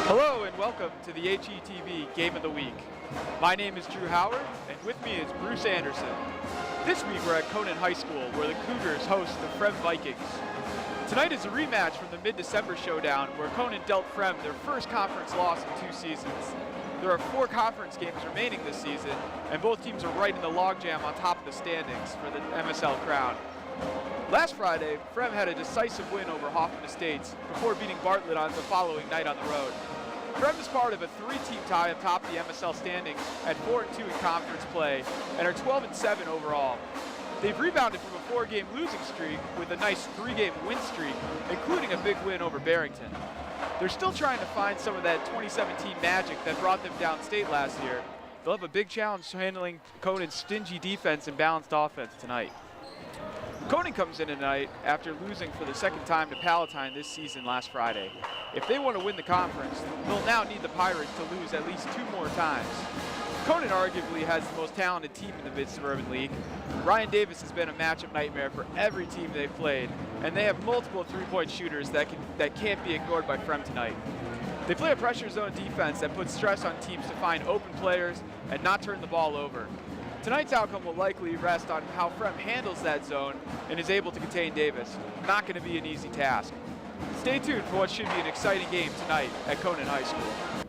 Hello and welcome to the HETV Game of the Week. My name is Drew Howard and with me is Bruce Anderson. This week we're at Conant High School where the Cougars host the Fremd Vikings. Tonight is a rematch from the mid-December showdown where Conant dealt Fremd their first conference loss in 2 seasons. There are 4 conference games remaining this season and both teams are right in the logjam on top of the standings for the MSL crown. Last Friday, Fremd had a decisive win over Hoffman Estates before beating Bartlett on the following night on the road. Fremd is part of a 3-team tie atop the MSL standings at 4-2 in conference play and are 12-7 overall. They've rebounded from a 4-game losing streak with a nice 3-game win streak, including a big win over Barrington. They're still trying to find some of that 2017 magic that brought them downstate last year. They'll have a big challenge handling Conant's stingy defense and balanced offense tonight. Conant comes in tonight after losing for the second time to Palatine this season last Friday. If they want to win the conference, they'll now need the Pirates to lose at least 2 more times. Conant arguably has the most talented team in the Mid-Suburban League. Ryan Davis has been a matchup nightmare for every team they've played, and they have multiple 3-point shooters that can't be ignored by Fremd tonight. They play a pressure zone defense that puts stress on teams to find open players and not turn the ball over. Tonight's outcome will likely rest on how Fremd handles that zone and is able to contain Davis. Not going to be an easy task. Stay tuned for what should be an exciting game tonight at Conant High School.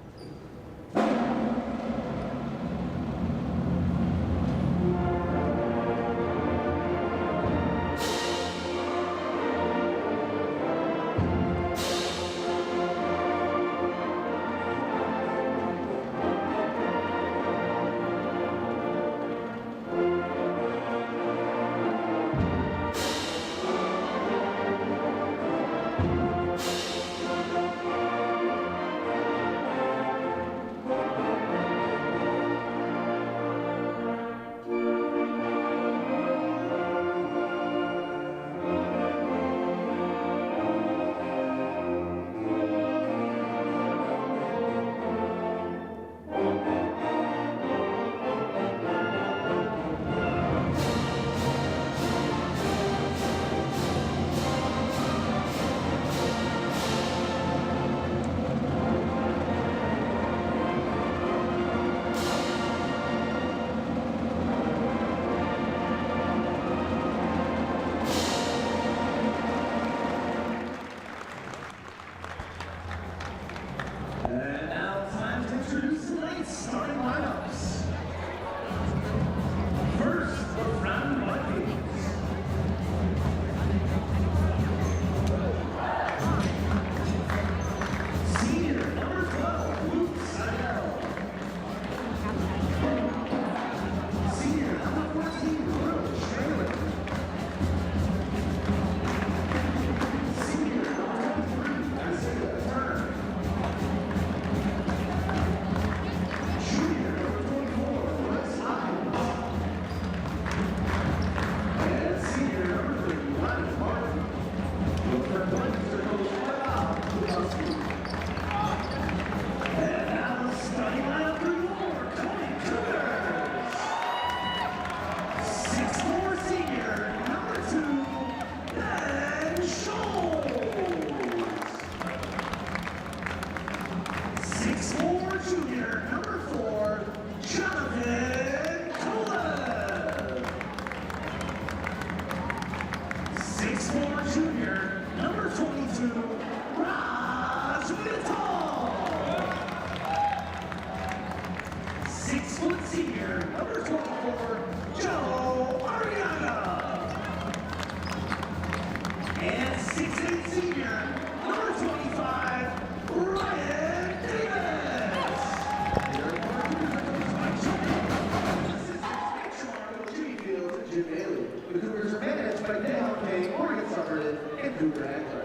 The Cougars are managed by Dan K. Oregon Suffered and Cougar Handler.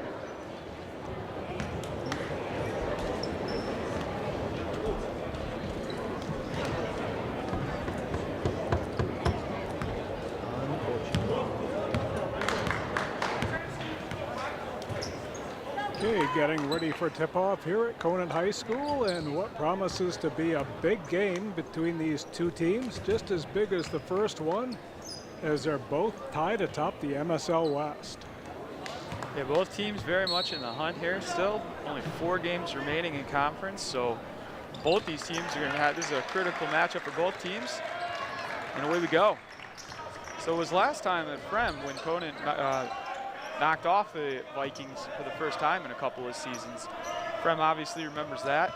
Okay, getting ready for tip-off here at Conant High School, and what promises to be a big game between these 2 teams, just as big as the first one, as they're both tied atop the MSL West. Yeah, both teams very much in the hunt here still. only 4 games remaining in conference, so both these teams are going to have, this is a critical matchup for both teams, and away we go. So it was last time at Fremd when Conant knocked off the Vikings for the first time in a couple of seasons. Fremd obviously remembers that.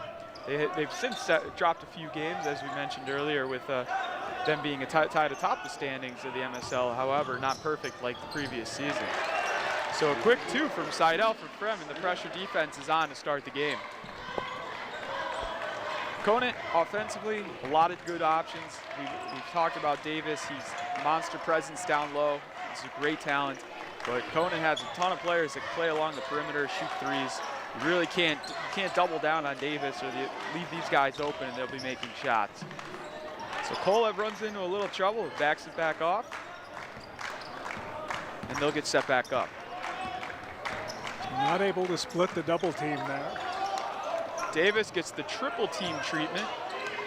They've since dropped a few games, as we mentioned earlier, with them being tied atop the standings of the MSL, however, not perfect like the previous season. So a quick 2 from Seidel for Fremd, and the pressure defense is on to start the game. Conant, offensively, a lot of good options. We've talked about Davis. He's a monster presence down low. He's a great talent. But Conant has a ton of players that can play along the perimeter, shoot threes. You really can't double down on Davis or leave these guys open and they'll be making shots. So Kolev runs into a little trouble, backs it back off, and they'll get set back up. Not able to split the double team there. Davis gets the triple team treatment,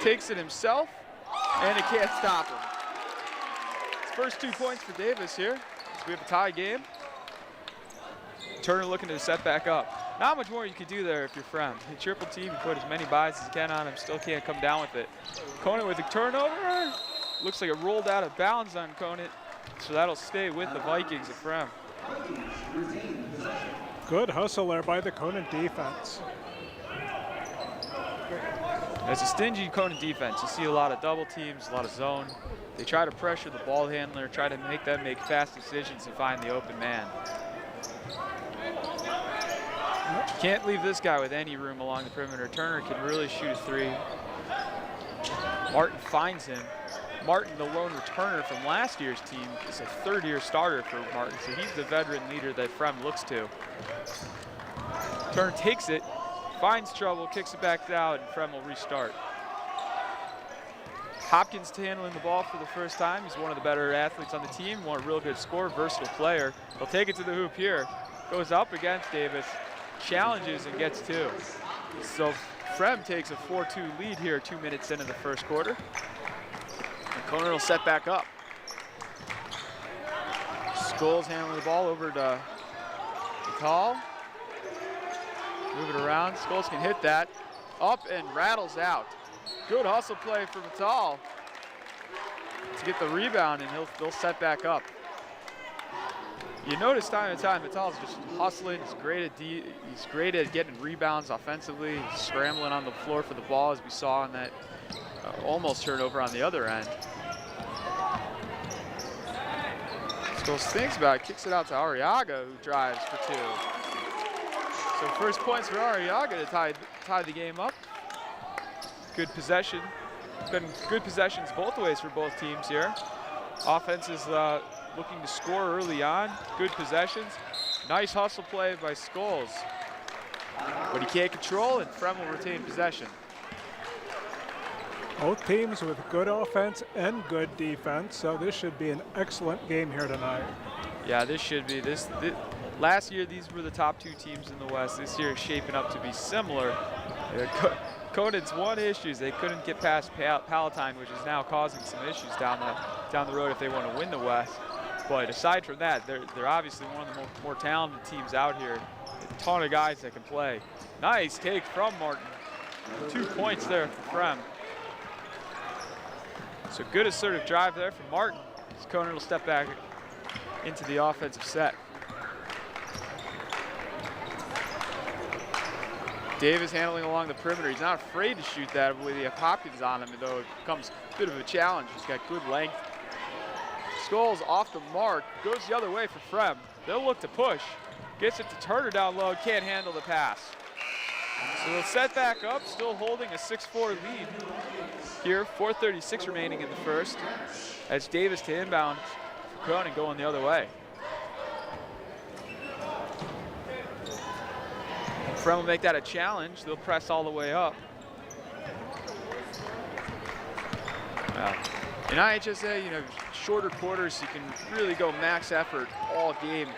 takes it himself, and it can't stop him. His first 2 points for Davis here. So we have a tie game. Turner looking to set back up. Not much more you could do there if you're Fremd. You triple team, you put as many buys as you can on him, still can't come down with it. Conant with a turnover. Looks like it rolled out of bounds on Conant, so that'll stay with the Vikings at Fremd. Good hustle there by the Conant defense. As a stingy Conant defense, you see a lot of double teams, a lot of zone. They try to pressure the ball handler, try to make them make fast decisions and find the open man. Can't leave this guy with any room along the perimeter. Turner can really shoot a 3. Martin finds him. Martin, the lone returner from last year's team, is a 3rd-year starter for Martin, so he's the veteran leader that Fremd looks to. Turner takes it, finds trouble, kicks it back out, and Fremd will restart. Hopkins handling the ball for the first time. He's one of the better athletes on the team, one real good scorer, versatile player. He'll take it to the hoop here. Goes up against Davis, challenges and gets 2. So Fremd takes a 4-2 lead here 2 minutes into the first quarter. And Conant will set back up. Scholes handling the ball over to Vital. Move it around. Scholes can hit that. Up and rattles out. Good hustle play for Vital to get the rebound, and they'll set back up. You notice time and time, Vital's just hustling. He's great at getting rebounds offensively. He's scrambling on the floor for the ball, as we saw in that almost turnover on the other end. Scholes thinks about it, kicks it out to Arriaga, who drives for 2. So first points for Arriaga to tie the game up. Good possession. Been good possessions both ways for both teams here. Offense is looking to score early on. Good possessions. Nice hustle play by Scholes. But he can't control, and Fremd will retain possession. Both teams with good offense and good defense, so this should be an excellent game here tonight. Yeah, this should be. Last year, these were the top 2 teams in the West. This year is shaping up to be similar. Conant's one issue is they couldn't get past Palatine, which is now causing some issues down the road if they want to win the West. But aside from that, they're obviously one of the more talented teams out here. A ton of guys that can play. Nice take from Martin. 2 points there for Fremd. So good assertive drive there from Martin. Conant will step back into the offensive set. Davis handling along the perimeter. He's not afraid to shoot that with the Hopkins on him, though it becomes a bit of a challenge. He's got good length. Scholes off the mark, goes the other way for Fremd. They'll look to push. Gets it to Turner down low, can't handle the pass. So they'll set back up, still holding a 6-4 lead here. 4:36 remaining in the first, as Davis to inbound for Conant going the other way. Fremd will make that a challenge. They'll press all the way up. In IHSA, shorter quarters, you can really go max effort all game.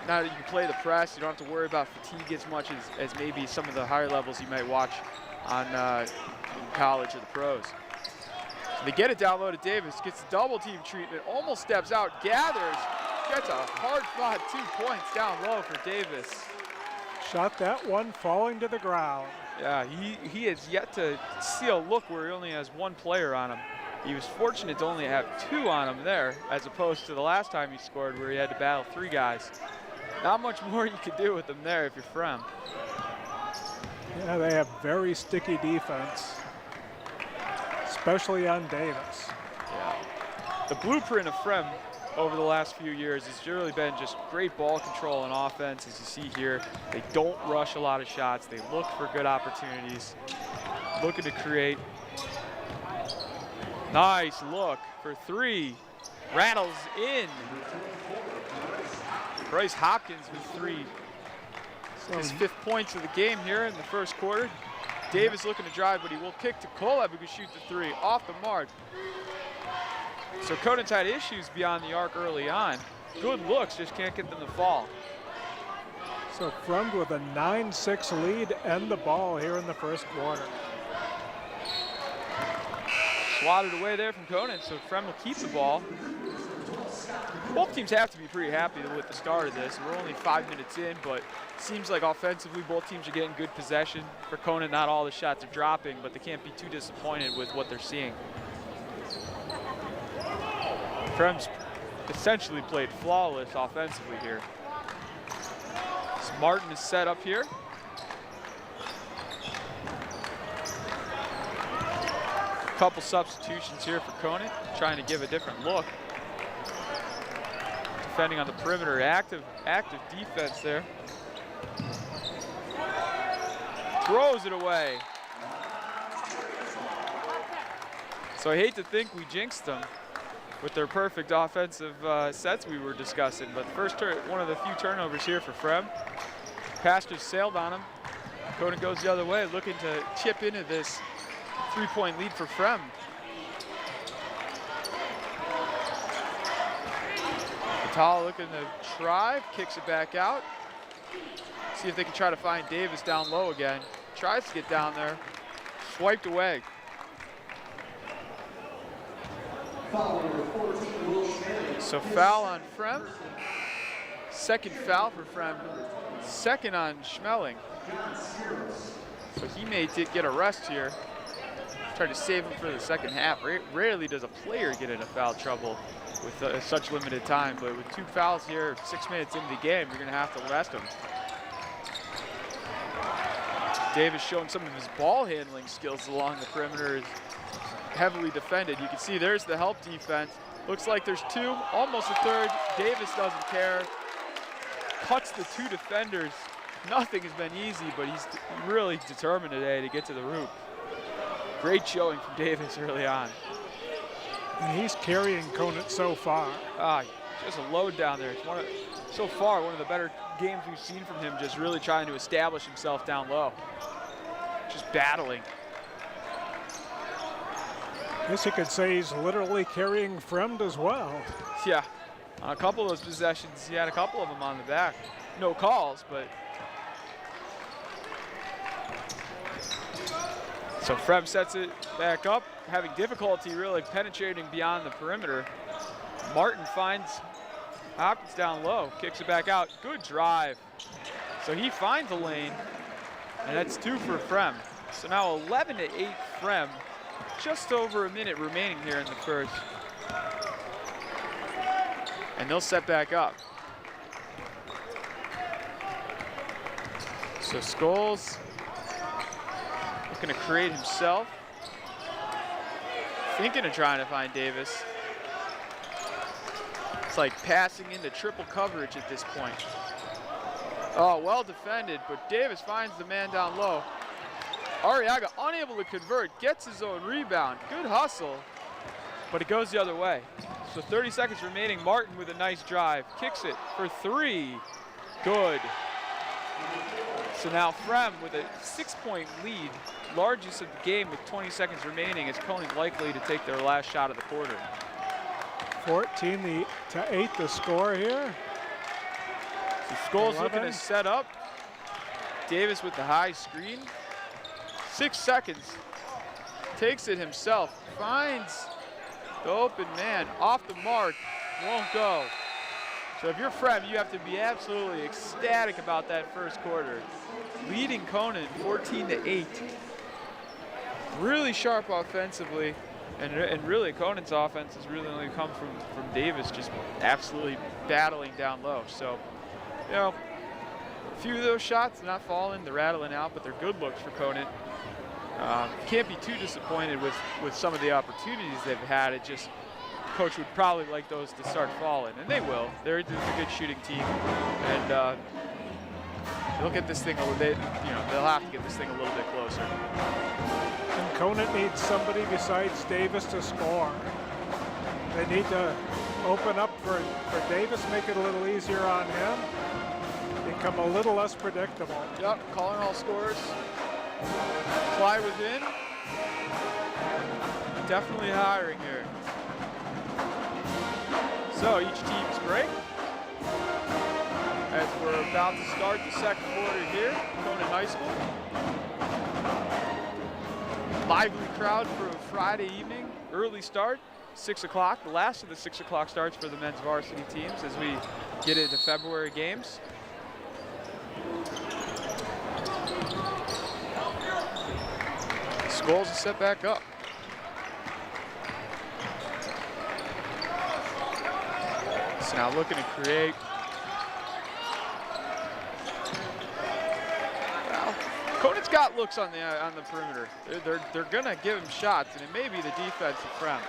Now that you can play the press, you don't have to worry about fatigue as much as maybe some of the higher levels you might watch on in college or the pros. So they get it down low to Davis, gets the double team treatment, almost steps out, gathers, gets a hard fought 2 points down low for Davis. shot that one falling to the ground. Yeah, he has yet to see a look where he only has one player on him. He was fortunate to only have 2 on him there, as opposed to the last time he scored where he had to battle 3 guys. Not much more you could do with them there if you're Fremd. Yeah, they have very sticky defense, especially on Davis. Yeah. The blueprint of Fremd over the last few years has really been just great ball control and offense, as you see here. They don't rush a lot of shots. They look for good opportunities, looking to create. Nice look for 3. Rattles in. Bryce Hopkins with 3. His 5th points of the game here in the first quarter. Davis looking to drive, but he will kick to Kolab, who can shoot the 3 off the mark. So Conant's had issues beyond the arc early on. Good looks, just can't get them to fall. So Fremd with a 9-6 lead and the ball here in the first quarter. Swatted away there from Conant, so Fremd will keep the ball. Both teams have to be pretty happy with the start of this. We're only 5 minutes in, but it seems like offensively both teams are getting good possession. For Conant, not all the shots are dropping, but they can't be too disappointed with what they're seeing. Fremd's essentially played flawless offensively here. So Martin is set up here. Couple substitutions here for Conant, trying to give a different look. Defending on the perimeter, active defense there. Throws it away. So I hate to think we jinxed them with their perfect offensive sets we were discussing, but the first one of the few turnovers here for Fremd. Pass just sailed on him. Conant goes the other way, looking to chip into this 3-point lead for Fremd. Vital looking to try, kicks it back out. See if they can try to find Davis down low again. Tries to get down there, swiped away. So foul on Fremd. Second foul for Fremd. Second on Schmeling. So he may get a rest here. Try to save him for the second half. Rarely does a player get into foul trouble with such limited time, but with 2 fouls here, 6 minutes into the game, you're gonna have to rest him. Davis showing some of his ball handling skills along the perimeter, is heavily defended. You can see there's the help defense. Looks like there's 2, almost a third. Davis doesn't care. Cuts the 2 defenders. Nothing has been easy, but he's really determined today to get to the hoop. Great showing from Davis early on. And he's carrying Conant so far. Just a load down there. It's so far one of the better games we've seen from him, just really trying to establish himself down low. Just battling. I guess you could say he's literally carrying Fremd as well. Yeah, on a couple of those possessions, he had a couple of them on the back. No calls, but. So Fremd sets it back up, having difficulty really penetrating beyond the perimeter. Martin finds Hopkins down low, kicks it back out. Good drive. So he finds a lane, and that's 2 for Fremd. So now 11-8 Fremd, just over a minute remaining here in the first. And they'll set back up. So Scholes looking to create himself. Thinking of trying to find Davis. It's like passing into triple coverage at this point. Oh, well defended, but Davis finds the man down low. Arriaga unable to convert, gets his own rebound. Good hustle, but it goes the other way. So 30 seconds remaining. Martin with a nice drive, kicks it for 3. Good. So now Fremd with a 6-point lead, largest of the game with 20 seconds remaining, is Conant likely to take their last shot of the quarter. 14-8 the score here. So Scholes looking to set up. Davis with the high screen. 6 seconds. Takes it himself. Finds the open man. Off the mark. Won't go. So if you're Fremd, you have to be absolutely ecstatic about that first quarter. Leading Conant 14-8. Really sharp offensively, and really Conant's offense has really only come from Davis just absolutely battling down low. So, you know, a few of those shots not falling, they're rattling out, but they're good looks for Conant. Can't be too disappointed with some of the opportunities they've had. It just, coach would probably like those to start falling, and they will. They're a good shooting team, and they'll get this thing a little bit. You know, they'll have to get this thing a little bit closer. And Conant needs somebody besides Davis to score. They need to open up for Davis, make it a little easier on him, become a little less predictable. Yep, calling all scores. Fly within. Definitely hiring here. So each team's break. As we're about to start the second quarter here, Conant High School. Lively crowd for a Friday evening, early start, 6 o'clock. The last of the 6 o'clock starts for the men's varsity teams as we get into February games. Skulls are set back up. So now looking to create. Well, Conant's got looks on the perimeter. They're gonna give him shots, and it may be the defense of Fremd.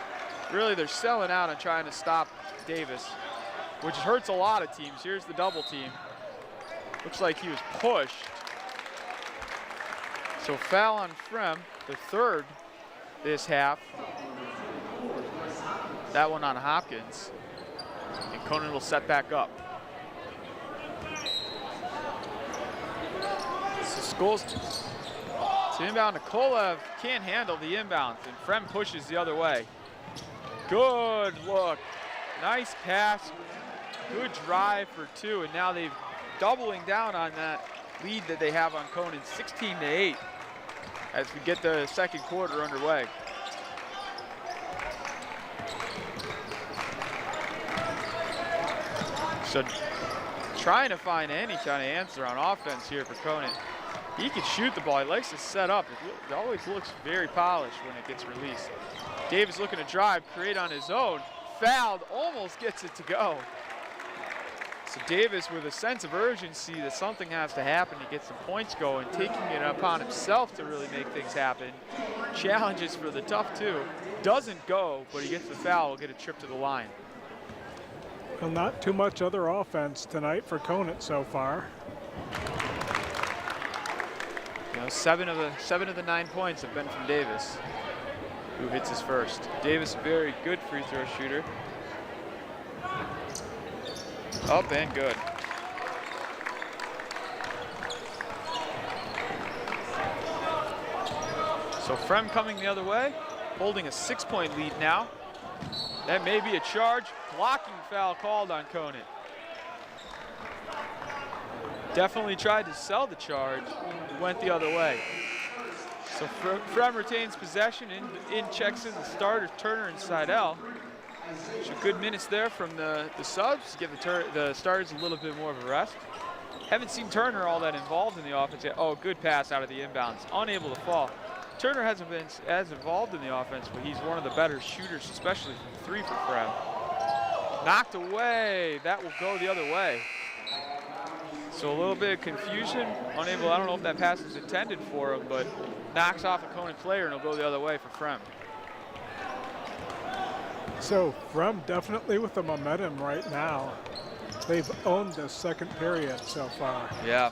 Really, they're selling out and trying to stop Davis, which hurts a lot of teams. Here's the double team. Looks like he was pushed. So foul on Fremd, the third this half. That one on Hopkins. And Conant will set back up. So Skulls to inbound. Nikolev can't handle the inbounds, and Fremd pushes the other way. Good look. Nice pass. Good drive for two, and now they're doubling down on that lead that they have on Conant, 16-8, as we get the second quarter underway. So trying to find any kind of answer on offense here for Conant. He can shoot the ball. He likes to set up. It always looks very polished when it gets released. Davis looking to drive, create on his own. Fouled, almost gets it to go. So Davis, with a sense of urgency that something has to happen to get some points going, taking it upon himself to really make things happen. Challenges for the tough two. Doesn't go, but he gets the foul, will get a trip to the line. Well, not too much other offense tonight for Conant so far. You know, seven of the 9 points have been from Davis, who hits his first. Davis, a very good free throw shooter. Up and good. So Fremd coming the other way, holding a 6-point lead now. That may be a charge. Blocking foul called on Conant. Definitely tried to sell the charge, went the other way. So Fremd retains possession, in checks in the starters, Turner and Seidel. So good minutes there from the subs, give the starters a little bit more of a rest. Haven't seen Turner all that involved in the offense yet. Oh, good pass out of the inbounds, unable to fall. Turner hasn't been as involved in the offense, but he's one of the better shooters, especially from three for Fremd. Knocked away, that will go the other way. So a little bit of confusion, unable, I don't know if that pass is intended for him, but knocks off a Conant player and it'll go the other way for Fremd. So Fremd definitely with the momentum right now. They've owned the second period so far. Yeah.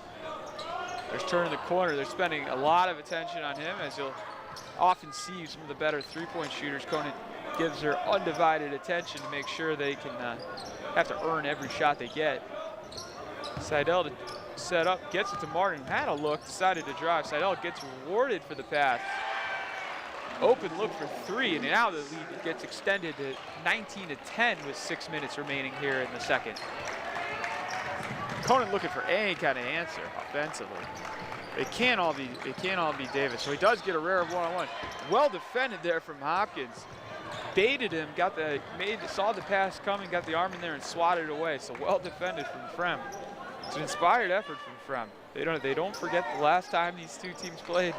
There's turning the corner. They're spending a lot of attention on him, as you'll often see some of the better three-point shooters. Conant gives her undivided attention to make sure they can have to earn every shot they get. Seidel to set up, gets it to Martin, who had a look, decided to drive. Seidel gets rewarded for the pass. Open look for three, and now the lead gets extended to 19-10 with 6 minutes remaining here in the second. Conant looking for any kind of answer offensively. It can't all be Davis. So he does get a rare one-on-one. Well defended there from Hopkins. baited him, saw the pass coming, got the arm in there and swatted it away. So well defended from Fremd. It's an inspired effort from Fremd. They don't forget the last time these two teams played.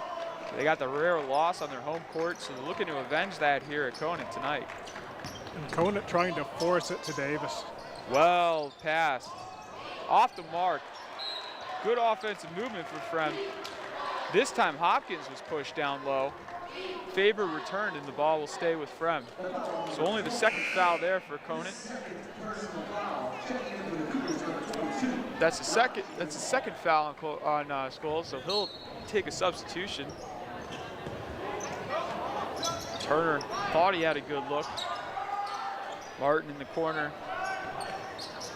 They got the rare loss on their home court, so they're looking to avenge that here at Conant tonight. And Conant trying to force it to Davis. Well passed. Off the mark. Good offensive movement for Fremd. This time Hopkins was pushed down low. Faber returned and the ball will stay with Fremd. So only the second foul there for Conant. That's the second foul on Scholes, so he'll take a substitution. Turner thought he had a good look. Martin in the corner.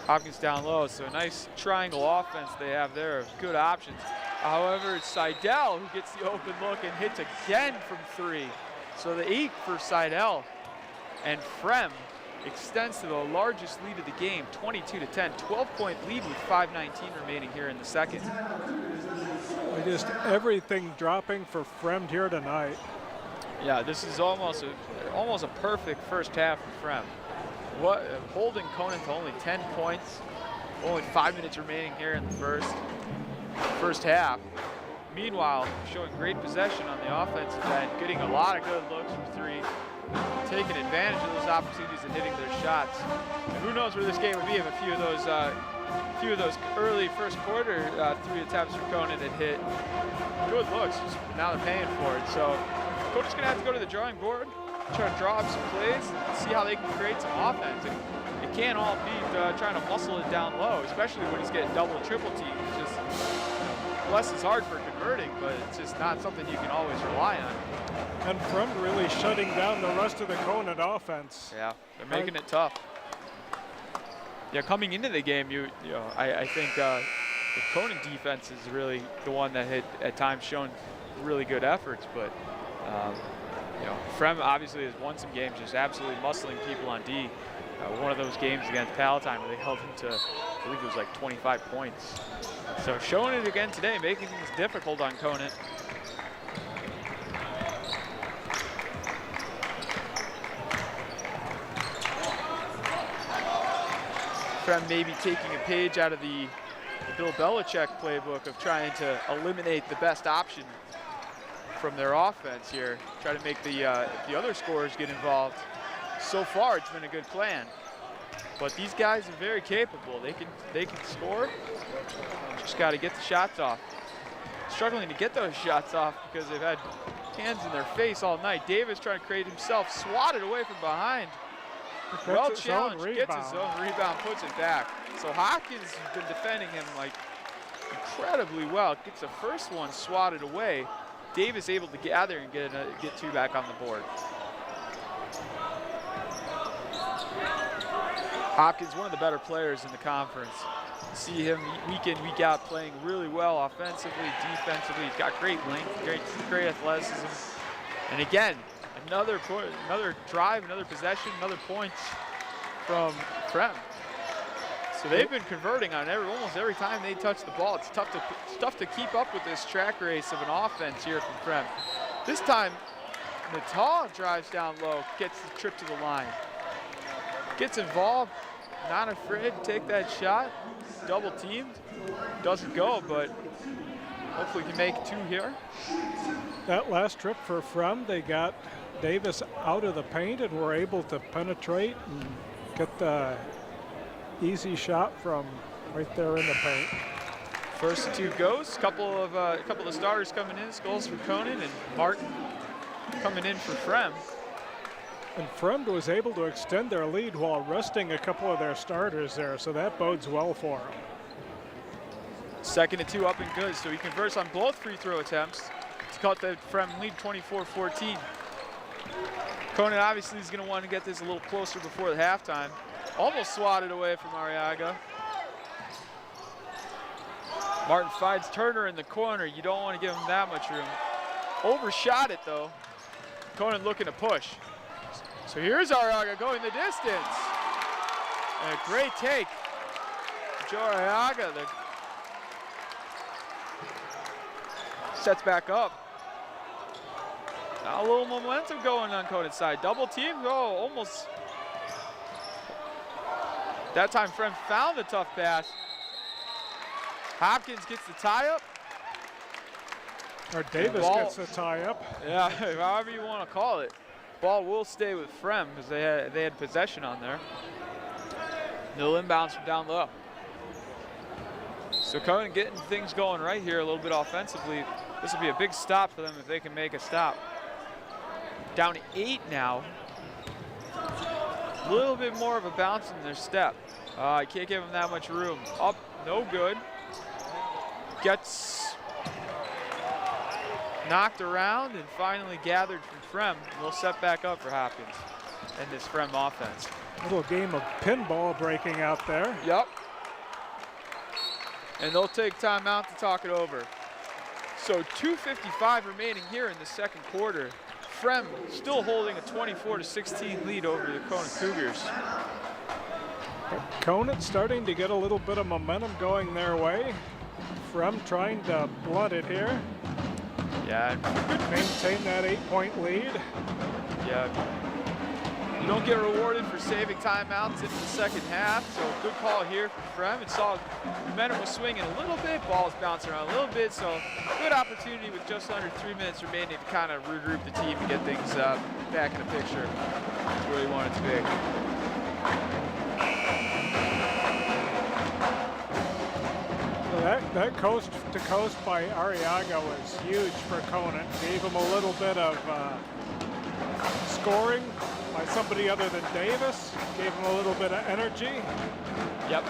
Hopkins down low, so a nice triangle offense they have there of good options. However, it's Seidel who gets the open look and hits again from 3. So the 8 for Seidel. And Fremd extends to the largest lead of the game, 22-10, 12-point lead with 5:19 remaining here in the second. Just everything dropping for Fremd here tonight. Yeah, this is almost a perfect first half for Fremd. Holding Conant to only 10 points, only 5 minutes remaining here in the first half. Meanwhile, showing great possession on the offensive end, getting a lot of good looks from 3, taking advantage of those opportunities and hitting their shots. And who knows where this game would be if a few of those early first quarter 3 attempts for Conant had hit. Good looks, just now they're paying for it. So coach is gonna have to go to the drawing board, try to draw up some plays, and see how they can create some offense. It can't all be trying to muscle it down low, especially when he's getting double, triple teams. It's just, bless his heart for converting, but it's just not something you can always rely on. And Fremd really shutting down the rest of the Conant offense. Yeah, they're making it tough. Yeah, coming into the game, I think the Conant defense is really the one that had at times shown really good efforts, but Fremd obviously has won some games just absolutely muscling people on D. One of those games against Palatine where they held him to, I believe it was like 25 points. So showing it again today, making things difficult on Conant. Fremd maybe taking a page out of the Bill Belichick playbook of trying to eliminate the best option from their offense here, try to make the other scorers get involved. So far, it's been a good plan. But these guys are very capable. They can score. Just got to get the shots off. Struggling to get those shots off because they've had hands in their face all night. Davis trying to create himself, swatted away from behind. Well challenged, gets his own rebound, puts it back. So Hopkins has been defending him like incredibly well. Gets the first one swatted away. Davis able to gather and get 2 back on the board. Hopkins, one of the better players in the conference. See him week in, week out playing really well offensively, defensively. He's got great length, great athleticism. And again, another drive, another possession, another points from Fremd. So they've been converting on almost every time they touch the ball. It's tough to keep up with this track race of an offense here from Fremd. This time, Natal drives down low, gets the trip to the line. Gets involved, not afraid to take that shot. Double teamed, doesn't go, but hopefully can make 2 here. That last trip for Fremd, they got Davis out of the paint and were able to penetrate and get the easy shot from right there in the paint. First 2 goes. Couple of starters coming in. Scholes for Conant and Martin coming in for Fremd. And Fremd was able to extend their lead while resting a couple of their starters there, so that bodes well for them. 2nd and 2 up and good, so he converts on both free throw attempts to cut the Fremd lead 24-14. Conant obviously is going to want to get this a little closer before the halftime. Almost swatted away from Arriaga. Martin finds Turner in the corner. You don't want to give him that much room. Overshot it though. Conant looking to push. So here's Arriaga going the distance. And a great take. Joe Arriaga sets back up. Now a little momentum going on Conant's side. Double team, oh, almost. That time Fremd found the tough pass. Hopkins gets the tie up. Or Davis gets the tie up. Yeah, however you want to call it. Ball will stay with Fremd because they had possession on there. No inbounds from down low. So Conant getting things going right here a little bit offensively. This will be a big stop for them if they can make a stop. Down 8 now. A little bit more of a bounce in their step. I can't give them that much room. Up, no good. Gets knocked around and finally gathered from Fremd. They'll set back up for Hopkins and this Fremd offense. A little game of pinball breaking out there. Yep. And they'll take timeout to talk it over. So 2:55 remaining here in the second quarter. Fremd still holding a 24-16 lead over the Conant Cougars. Conant starting to get a little bit of momentum going their way. Fremd trying to blunt it here. Yeah. Maintain that 8-point lead. Yeah. You don't get rewarded for saving timeouts in the second half, so good call here for Fremd. It saw momentum was swinging a little bit, balls bouncing around a little bit, so good opportunity with just under 3 minutes remaining to kind of regroup the team and get things back in the picture. That's where you want it to be. That coast to coast by Arriaga was huge for Conant. Gave him a little bit of scoring by somebody other than Davis. Gave him a little bit of energy. Yep.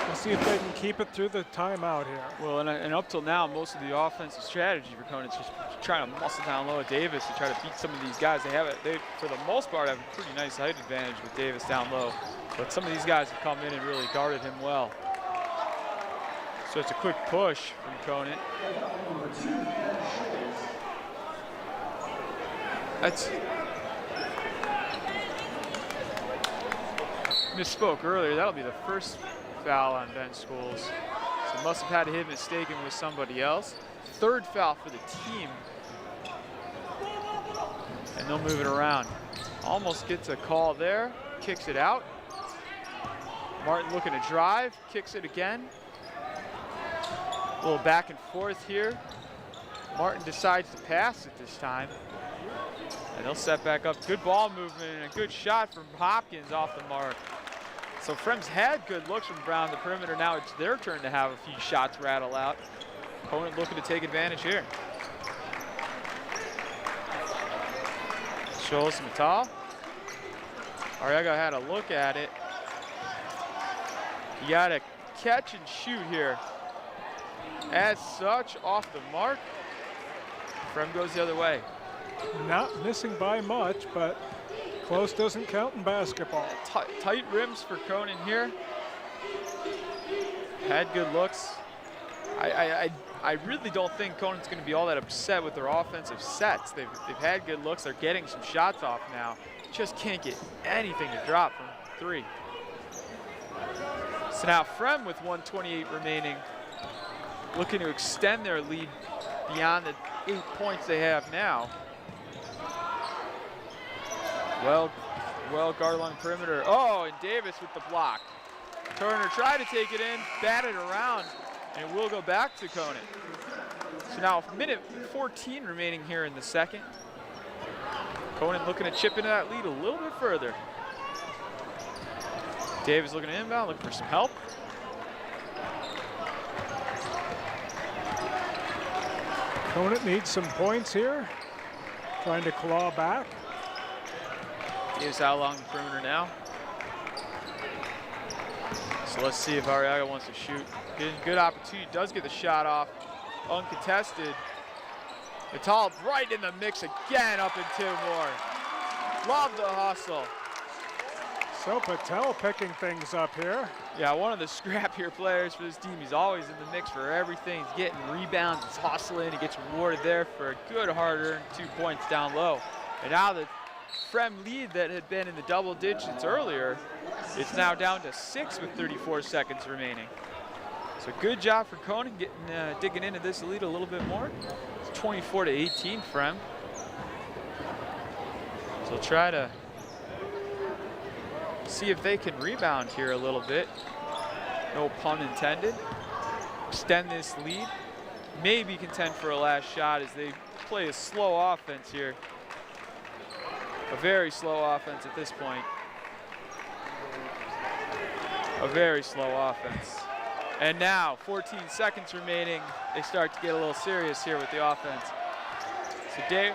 We'll see if they can keep it through the timeout here. Well, and up till now, most of the offensive strategy for Conant is just trying to muscle down low at Davis to try to beat some of these guys. They, for the most part, have a pretty nice height advantage with Davis down low. But some of these guys have come in and really guarded him well. So it's a quick push from Conant. That's misspoke earlier. That'll be the first foul on Ben Scholes. So must have had him mistaken with somebody else. Third foul for the team. And they'll move it around. Almost gets a call there. Kicks it out. Martin looking to drive. Kicks it again. A little back and forth here. Martin decides to pass it this time. And they'll set back up. Good ball movement and a good shot from Hopkins off the mark. So Fremd's had good looks from around the perimeter. Now it's their turn to have a few shots rattle out. Opponent looking to take advantage here. Shows Matal. Arriaga had a look at it. You got to catch and shoot here. As such, off the mark. Fremd goes the other way. Not missing by much, but close doesn't count in basketball. Tight rims for Conant here. Had good looks. I really don't think Conant's going to be all that upset with their offensive sets. They've had good looks. They're getting some shots off now. Just can't get anything to drop from 3. So now Fremd with 1:28 remaining, looking to extend their lead beyond the 8 points they have now. Well guarded along the perimeter. Oh, and Davis with the block. Turner tried to take it in, batted around, and it will go back to Conant. So now minute 14 remaining here in the second. Conant looking to chip into that lead a little bit further. Davis looking to inbound, looking for some help. Conant needs some points here. Trying to claw back. Davis out along the perimeter now. So let's see if Arriaga wants to shoot. Good opportunity, does get the shot off. Uncontested. Matal right in the mix again, up and 2 more. Love the hustle. So Patel picking things up here. Yeah, one of the scrappier players for this team. He's always in the mix for everything. He's getting rebounds, he's hustling, he gets rewarded there for a good hard-earned 2 points down low. And now the Fremd lead that had been in the double digits earlier, it's now down to 6 with 34 seconds remaining. So good job for Conant getting digging into this lead a little bit more. So 24-18 Fremd. So try to see if they can rebound here a little bit. No pun intended. Extend this lead. Maybe contend for a last shot as they play a slow offense here. A very slow offense at this point. A very slow offense. And now, 14 seconds remaining, they start to get a little serious here with the offense. So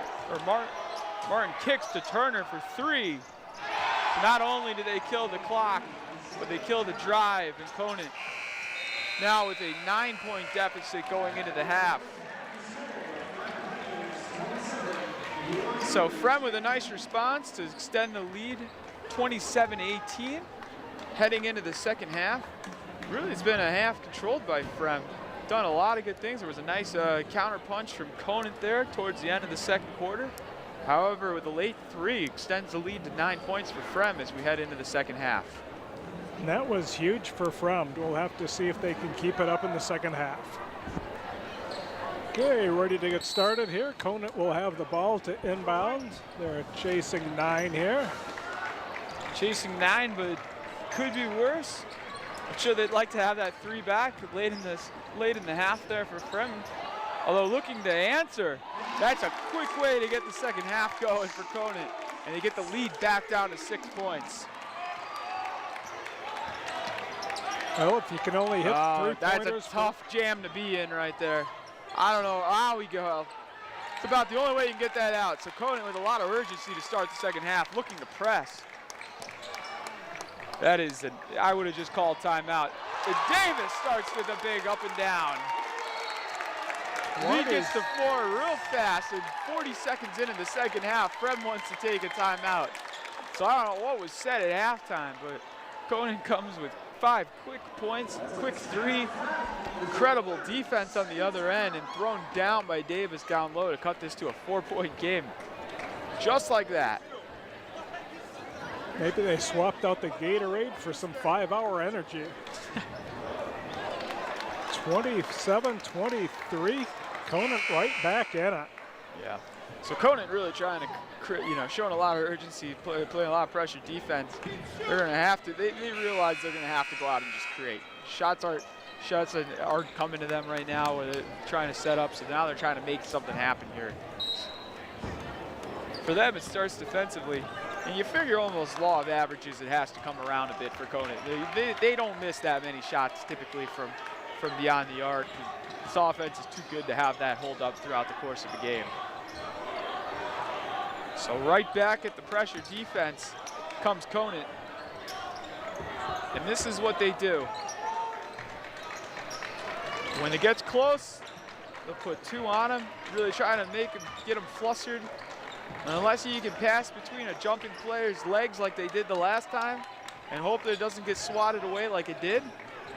Martin kicks to Turner for 3. So not only do they kill the clock, but they kill the drive, and Conant now with a 9-point deficit going into the half. So Fremd with a nice response to extend the lead, 27-18, heading into the second half. Really, it's been a half controlled by Fremd. Done a lot of good things. There was a nice counter punch from Conant there towards the end of the second quarter. However, with a late 3, extends the lead to 9 points for Fremd as we head into the second half. And that was huge for Fremd. We'll have to see if they can keep it up in the second half. Okay, ready to get started here. Conant will have the ball to inbound. They're chasing 9 here. Chasing 9, but could be worse. I'm sure they'd like to have that 3 back late in the half there for Fremd. Although looking to answer, that's a quick way to get the second half going for Conant, and they get the lead back down to 6 points. Well, if you can only hit 3-pointers. That's a tough jam to be in right there. I don't know how we go. It's about the only way you can get that out. So Conant with a lot of urgency to start the second half, looking to press. That is, I would have just called timeout. And Davis starts with a big up and down. He gets the floor real fast, and 40 seconds into the second half, Fremd wants to take a timeout. So I don't know what was said at halftime, but Conant comes with 5 quick points, quick 3. Incredible defense on the other end, and thrown down by Davis down low to cut this to a 4-point game. Just like that. Maybe they swapped out the Gatorade for some 5-hour energy. 27-23, Conant right back in it. Yeah. So Conant really trying to, showing a lot of urgency, playing a lot of pressure defense. They're going to have to, they realize they're going to have to go out and just create. Shots aren't coming to them right now where they're trying to set up, so now they're trying to make something happen here. For them, it starts defensively. And you figure almost law of averages, it has to come around a bit for Conant. They don't miss that many shots typically from beyond the arc. This offense is too good to have that hold up throughout the course of the game. So right back at the pressure defense comes Conant. And this is what they do. When it gets close, they'll put 2 on him, really trying to get him flustered. And unless you can pass between a jumping player's legs like they did the last time and hope that it doesn't get swatted away like it did,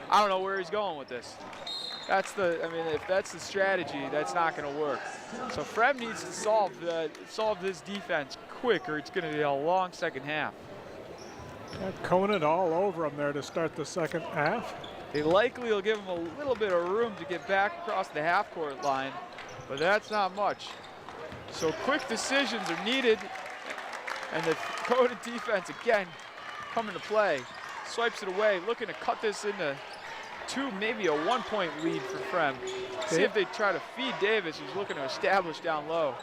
I don't know where he's going with this. If that's the strategy, that's not going to work. So Fremd needs to solve this defense quick, or it's going to be a long second half. Got Conant all over him there to start the second half. They likely will give him a little bit of room to get back across the half-court line, but that's not much. So quick decisions are needed, and the Conant defense again coming to play. Swipes it away, looking to cut this into 2, maybe a 1-point lead for Fremd. See if they try to feed Davis, who's looking to establish down low.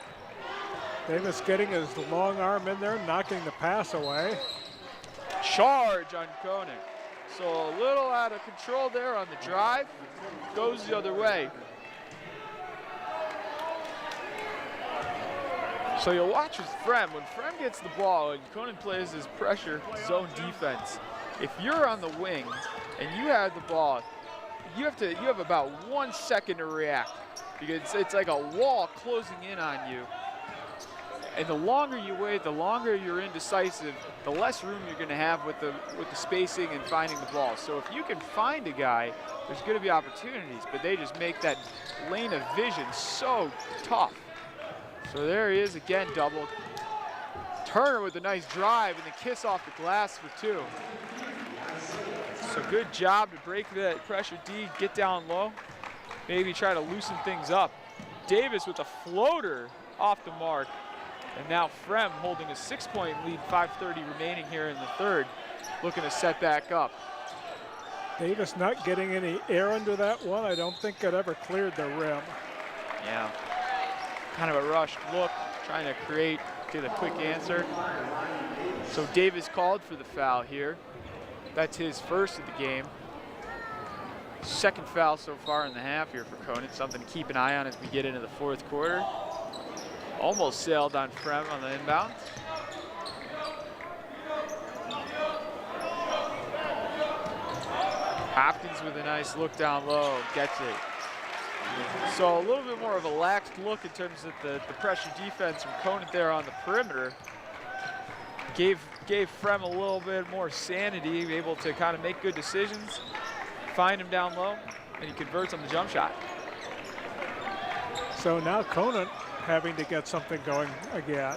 Davis getting his long arm in there, knocking the pass away. Charge on Conant. So a little out of control there on the drive, goes the other way. So you'll watch with Fremd. When Fremd gets the ball and Conant plays his pressure zone defense, if you're on the wing and you have the ball, you have about 1 second to react, because it's like a wall closing in on you. And the longer you wait, the longer you're indecisive, the less room you're going to have with the spacing and finding the ball. So if you can find a guy, there's going to be opportunities, but they just make that lane of vision so tough. So there he is again, doubled. Turner with a nice drive and the kiss off the glass for 2. So good job to break that pressure D, get down low, maybe try to loosen things up. Davis with a floater off the mark. And now Fremd holding a 6-point lead, 5:30 remaining here in the third, looking to set back up. Davis not getting any air under that one. I don't think it ever cleared the rim. Yeah, kind of a rushed look, trying to get a quick answer. So Davis called for the foul here. That's his first of the game. Second foul so far in the half here for Conant. Something to keep an eye on as we get into the fourth quarter. Almost sailed on Fremd on the inbound. Hopkins with a nice look down low, gets it. So a little bit more of a lax look in terms of the pressure defense from Conant there on the perimeter. Gave Fremd a little bit more sanity, able to kind of make good decisions, find him down low, and he converts on the jump shot. So now Conant having to get something going again.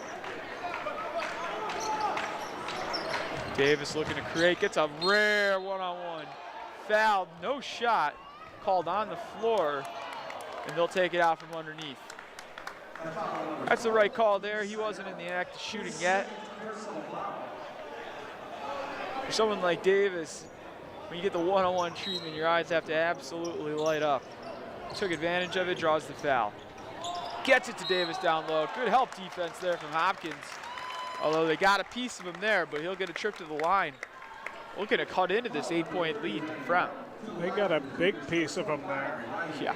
Davis looking to create, gets a rare one-on-one. Foul, no shot, called on the floor, and they'll take it out from underneath. That's the right call there. He wasn't in the act of shooting yet. For someone like Davis, when you get the one-on-one treatment, your eyes have to absolutely light up. Took advantage of it, draws the foul. Gets it to Davis down low. Good help defense there from Hopkins. Although they got a piece of him there, but he'll get a trip to the line. Looking to cut into this 8-point lead from Fremd. They got a big piece of him there. Yeah.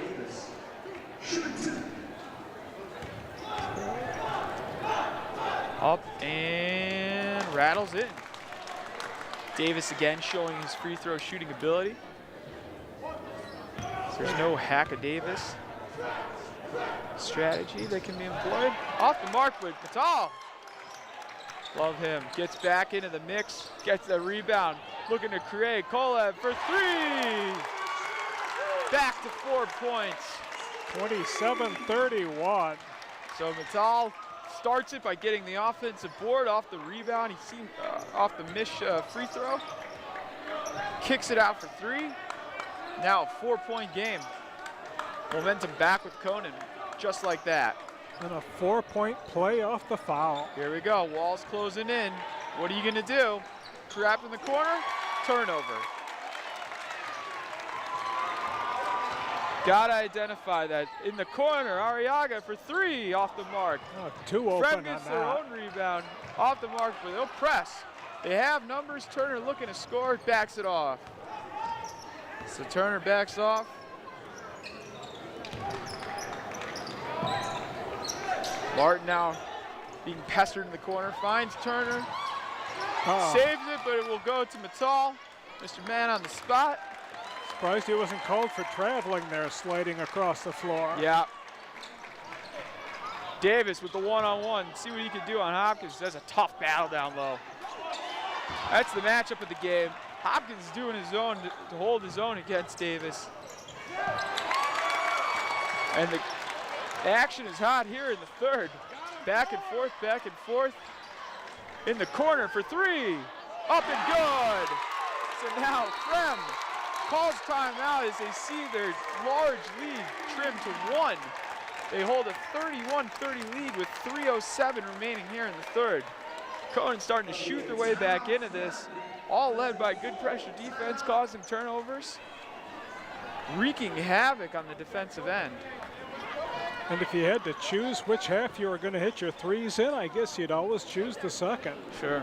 Up and rattles in. Davis again showing his free throw shooting ability. So there's no hack of Davis strategy that can be employed. Off the mark, but Patal. Love him. Gets back into the mix, gets the rebound. Looking to create. Kolev for three. Back to 4 points. 27-31. So Patal starts it by getting the offensive board off the rebound. He seemed off the miss free throw. Kicks it out for three. Now a 4-point game. Momentum back with Conant, just like that. And a 4-point play off the foul. Here we go, Wall's closing in. What are you gonna do? Trap in the corner, turnover. Gotta identify that. In the corner, Arriaga for three, off the mark. Oh, two open Fremd on gets their that. own rebound, off the mark, but they'll press. They have numbers, Turner looking to score, backs it off. So Turner backs off. Martin now being pestered in the corner, finds Turner, saves it, but it will go to Matal. Mr. Man on the spot. Surprised he wasn't called for traveling there, sliding across the floor. Yeah. Davis with the one-on-one. See what he can do on Hopkins. That's a tough battle down low. That's the matchup of the game. Hopkins is doing his own to hold his own against Davis. And the action is hot here in the third. Back and forth, back and forth. In the corner for three. Up and good. So now Fremd calls timeout as they see their large lead trimmed to one. They hold a 31-30 lead with 3:07 remaining here in the third. Conant starting to shoot their way back into this, all led by good pressure defense, causing turnovers, wreaking havoc on the defensive end. And if you had to choose which half you were going to hit your threes in, I guess you'd always choose the second. Sure.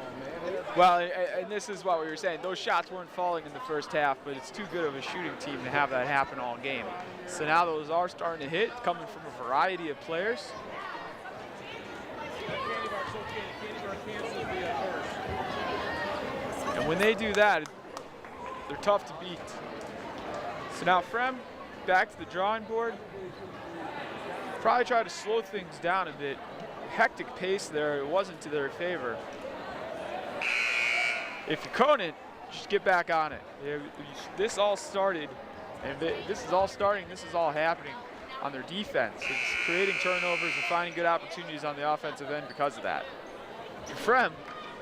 Well, and this is what we were saying. Those shots weren't falling in the first half, but it's too good of a shooting team to have that happen all game. So now those are starting to hit, coming from a variety of players. And when they do that, they're tough to beat. So now Fremd back to the drawing board. Probably try to slow things down a bit. Hectic pace there, it wasn't to their favor. If you're Conant, just get back on it. This all started, and this is all starting, this is all happening on their defense. It's creating turnovers and finding good opportunities on the offensive end because of that. You're Fremd,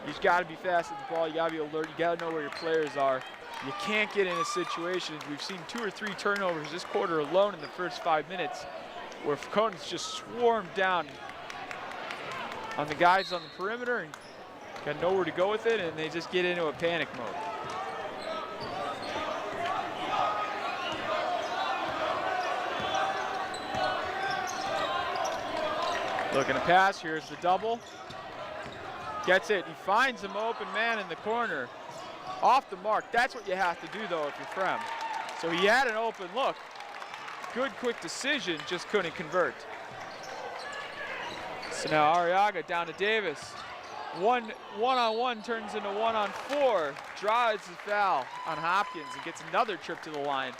you just gotta be fast at the ball, you gotta be alert, you gotta know where your players are. You can't get in a situation, we've seen 2 or 3 turnovers this quarter alone in the first 5 minutes. where Conant's just swarmed down on the guys on the perimeter and got nowhere to go with it, and they just get into a panic mode. Looking to pass, here's the double. Gets it, he finds an open man in the corner. Off the mark, that's what you have to do though if you're Fremd. So he had an open look. Good quick decision, just couldn't convert. So now Arriaga down to Davis. One-on-one turns into 1-on-4. Drives the foul on Hopkins and gets another trip to the line.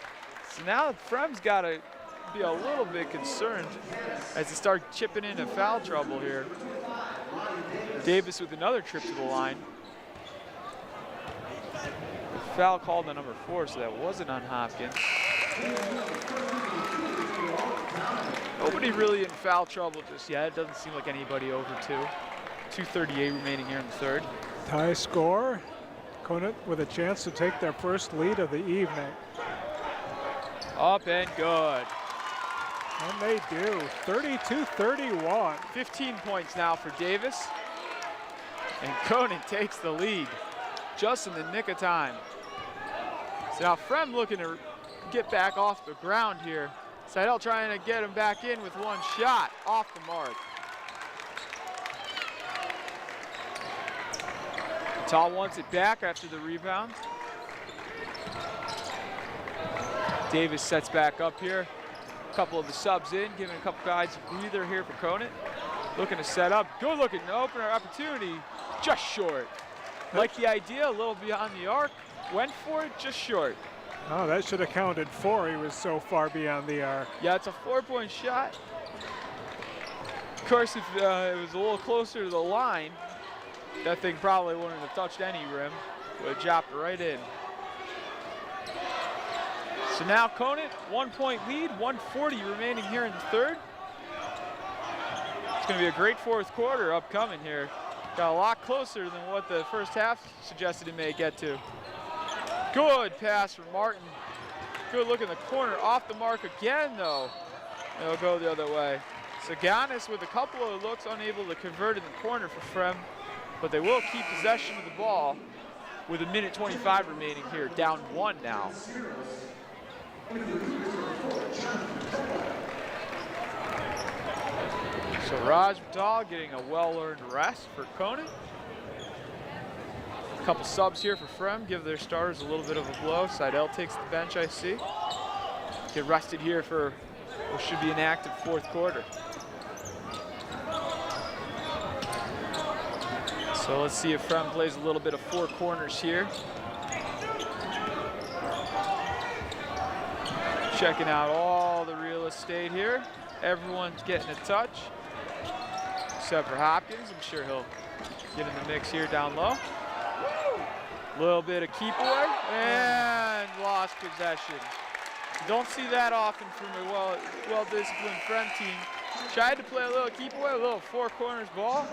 So now Fremd's got to be a little bit concerned as they start chipping into foul trouble here. Davis with another trip to the line. Foul called on number 4, so that wasn't on Hoffman. Nobody really in foul trouble just yet. It doesn't seem like anybody over 2. 2:38 remaining here in the third. Tie score. Conant with a chance to take their first lead of the evening. Up and good. And they do. 32-31. 15 points now for Davis. And Conant takes the lead just in the nick of time. So now Fremd looking to get back off the ground here. Seidel trying to get him back in with one shot off the mark. Tal wants it back after the rebound. Davis sets back up here. A couple of the subs in, giving a couple guys a breather here for Conant. Looking to set up, good looking opener opportunity, just short. Like the idea, a little beyond the arc, went for it, just short. Oh, that should have counted 4. He was so far beyond the arc. Yeah, it's a 4-point shot. Of course, if it was a little closer to the line, that thing probably wouldn't have touched any rim. Would have dropped right in. So now Conant, 1-point lead, 1:40 remaining here in the third. It's going to be a great fourth quarter upcoming here. Got a lot closer than what the first half suggested it may get to. Good pass from Martin. Good look in the corner, off the mark again though. It'll go the other way. Saganis with a couple of looks, unable to convert in the corner for Fremd, but they will keep possession of the ball with 1:25 remaining here, down 1 now. So Raj Vidal getting a well-earned rest for Conant. A couple subs here for Fremd, give their starters a little bit of a blow. Seidel takes the bench, I see. Get rested here for what should be an active fourth quarter. So let's see if Fremd plays a little bit of 4 corners here. Checking out all the real estate here. Everyone's getting a touch, except for Hopkins. I'm sure he'll get in the mix here down low. Little bit of keep away and lost possession. Don't see that often from a well-disciplined Fremd team. Tried to play a little keep away, a little 4 corners ball.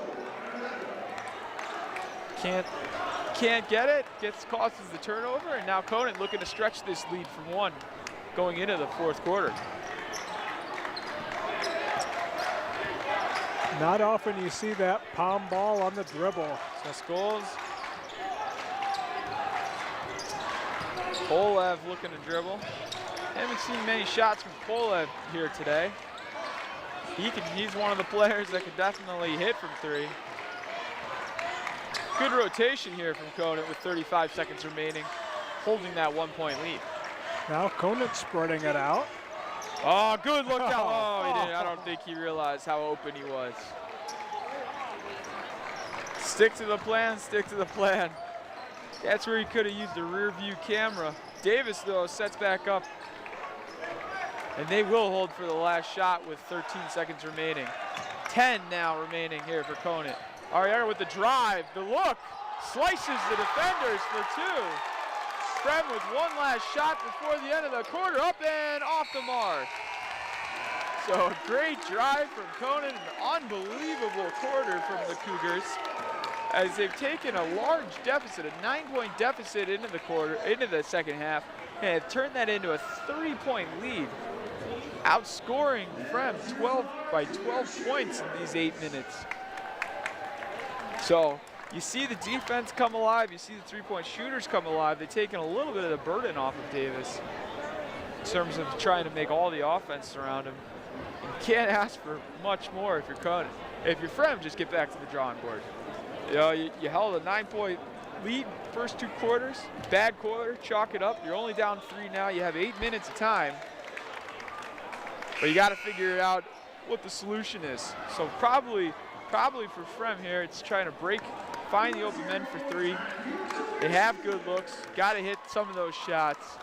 Can't get it. Causes the turnover, and now Conant looking to stretch this lead from 1 going into the fourth quarter. Not often you see that palm ball on the dribble. Scholes. Polev looking to dribble. Haven't seen many shots from Polev here today. He's one of the players that could definitely hit from 3. Good rotation here from Conant with 35 seconds remaining, holding that 1-point lead. Now Conant spreading it out. Oh, good look down. Oh, he didn't. I don't think he realized how open he was. Stick to the plan, stick to the plan. That's where he could have used the rear view camera. Davis, though, sets back up. And they will hold for the last shot with 13 seconds remaining. 10 now remaining here for Conant. Arriaga with the drive, the look, slices the defenders for 2. Fremd with one last shot before the end of the quarter, up and off the mark. So a great drive from Conant, an unbelievable quarter from the Cougars, as they've taken a large deficit, a 9-point deficit into the second half, and have turned that into a 3-point lead. outscoring Fremd by 12 points in these 8 minutes. So you see the defense come alive, you see the three-point shooters come alive. They've taken a little bit of the burden off of Davis in terms of trying to make all the offense around him. You can't ask for much more if you're Conant. If you're Fremd, just get back to the drawing board. You know, you held a 9-point lead first 2 quarters, bad quarter, chalk it up. You're only down 3 now. You have 8 minutes of time. But you got to figure out what the solution is. So probably for Fremd here, it's trying to find the open men for 3. They have good looks. Got to hit some of those shots.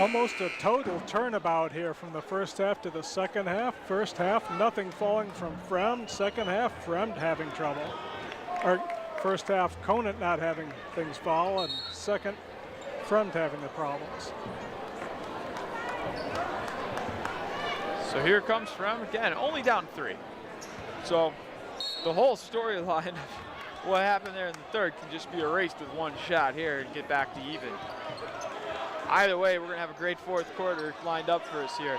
Almost a total turnabout here from the first half to the second half. First half, nothing falling from Fremd. Second half, Fremd having trouble. Or first half, Conant not having things fall, and second, Fremd having the problems. So here comes Fremd again, only down 3. So the whole storyline of what happened there in the third can just be erased with 1 shot here and get back to even. Either way, we're gonna have a great fourth quarter lined up for us here.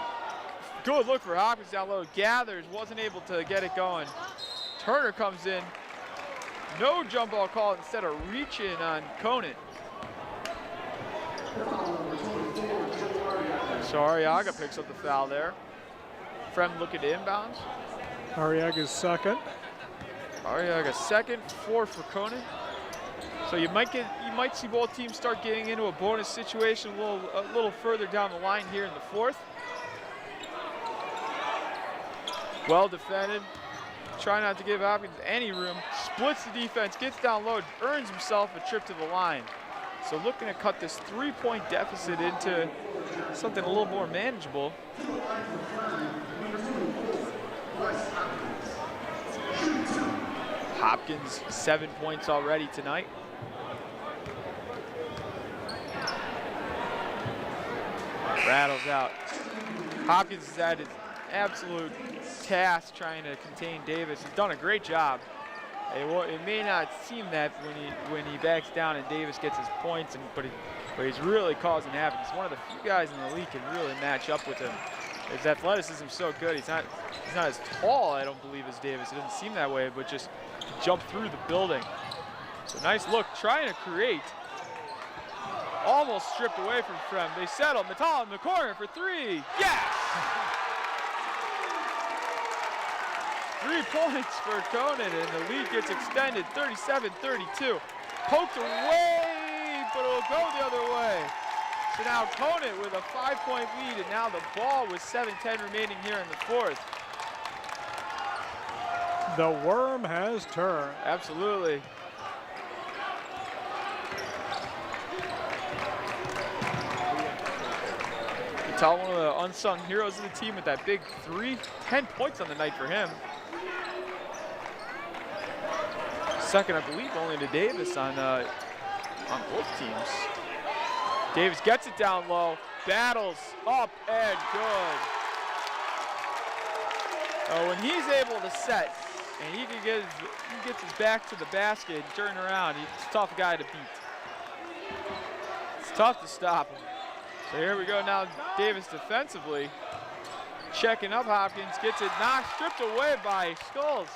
Good look for Hopkins down low, gathers, wasn't able to get it going. Turner comes in, no jump ball call, instead of reaching on Conant. So Arriaga picks up the foul there. Fremd looking to inbounds. Arriaga's second. Arriaga second, 4 for Conant. So you might see both teams start getting into a bonus situation a little further down the line here in the fourth. Well defended. Try not to give Hopkins any room. Splits the defense, gets down low, earns himself a trip to the line. So looking to cut this 3-point deficit into something a little more manageable. Hopkins 7 points already tonight. Rattles out. Hopkins is at his absolute task trying to contain Davis. He's done a great job. It may not seem that when he backs down and Davis gets his points, but he's really causing havoc. He's one of the few guys in the league can really match up with him. His athleticism is so good. He's not as tall, I don't believe, as Davis. It doesn't seem that way, but just jump through the building. So nice look, trying to create. Almost stripped away from Fremd. They settle. Metal in the corner for 3. Yes! 3 points for Conant, and the lead gets extended, 37-32. Poked away, but it'll go the other way. So now Conant with a 5-point lead, and now the ball with 7:10 remaining here in the fourth. The worm has turned. Absolutely. Tell one of the unsung heroes of the team with that big 3, 10 points on the night for him. Second, I believe, only to Davis on both teams. Davis gets it down low, battles up and good. When he's able to set and he gets his back to the basket and turn around, he's a tough guy to beat. It's tough to stop him. So here we go now, Davis defensively. Checking up Hopkins, gets it knocked, stripped away by Skulls.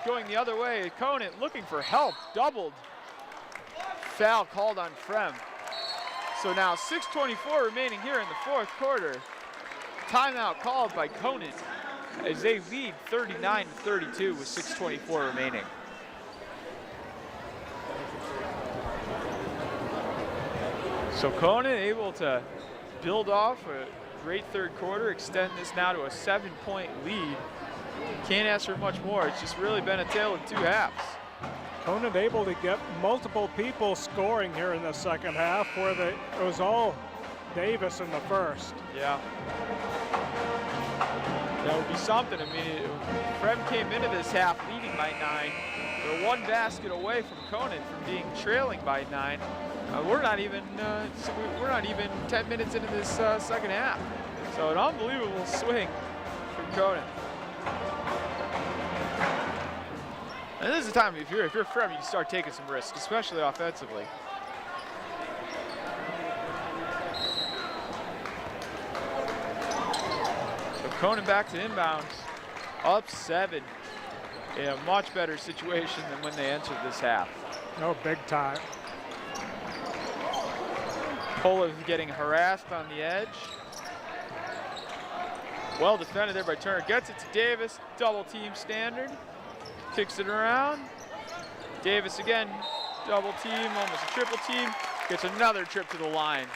Going the other way, Conant looking for help, doubled. Foul called on Fremd. So now 6:24 remaining here in the fourth quarter. Timeout called by Conant as they lead 39-32 with 6:24 remaining. So Conant able to build off a great third quarter, extend this now to a 7-point lead. Can't ask for much more. It's just really been a tale of 2 halves. Conant able to get multiple people scoring here in the second half, where it was all Davis in the first. Yeah. That would be something. I mean, Fremd came into this half leading by 9. They're 1 basket away from Conant from being trailing by 9. We're not even 10 minutes into this second half. So an unbelievable swing from Conant. And this is the time, if you're Fremd, you can start taking some risks, especially offensively. Conant back to inbounds, up 7. In a much better situation than when they entered this half. No, big time. Pola is getting harassed on the edge. Well defended there by Turner. Gets it to Davis. Double team standard. Kicks it around. Davis again. Double team, almost a triple team. Gets another trip to the line.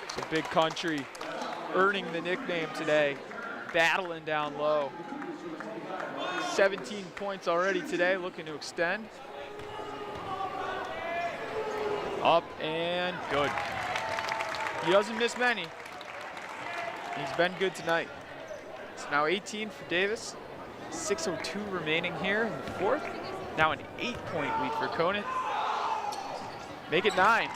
It's a big country earning the nickname today. Battling down low. 17 points already today, looking to extend. Up and good. He doesn't miss many. He's been good tonight. It's now 18 for Davis. 6:02 remaining here in the fourth. Now an 8-point lead for Conant. Make it 9.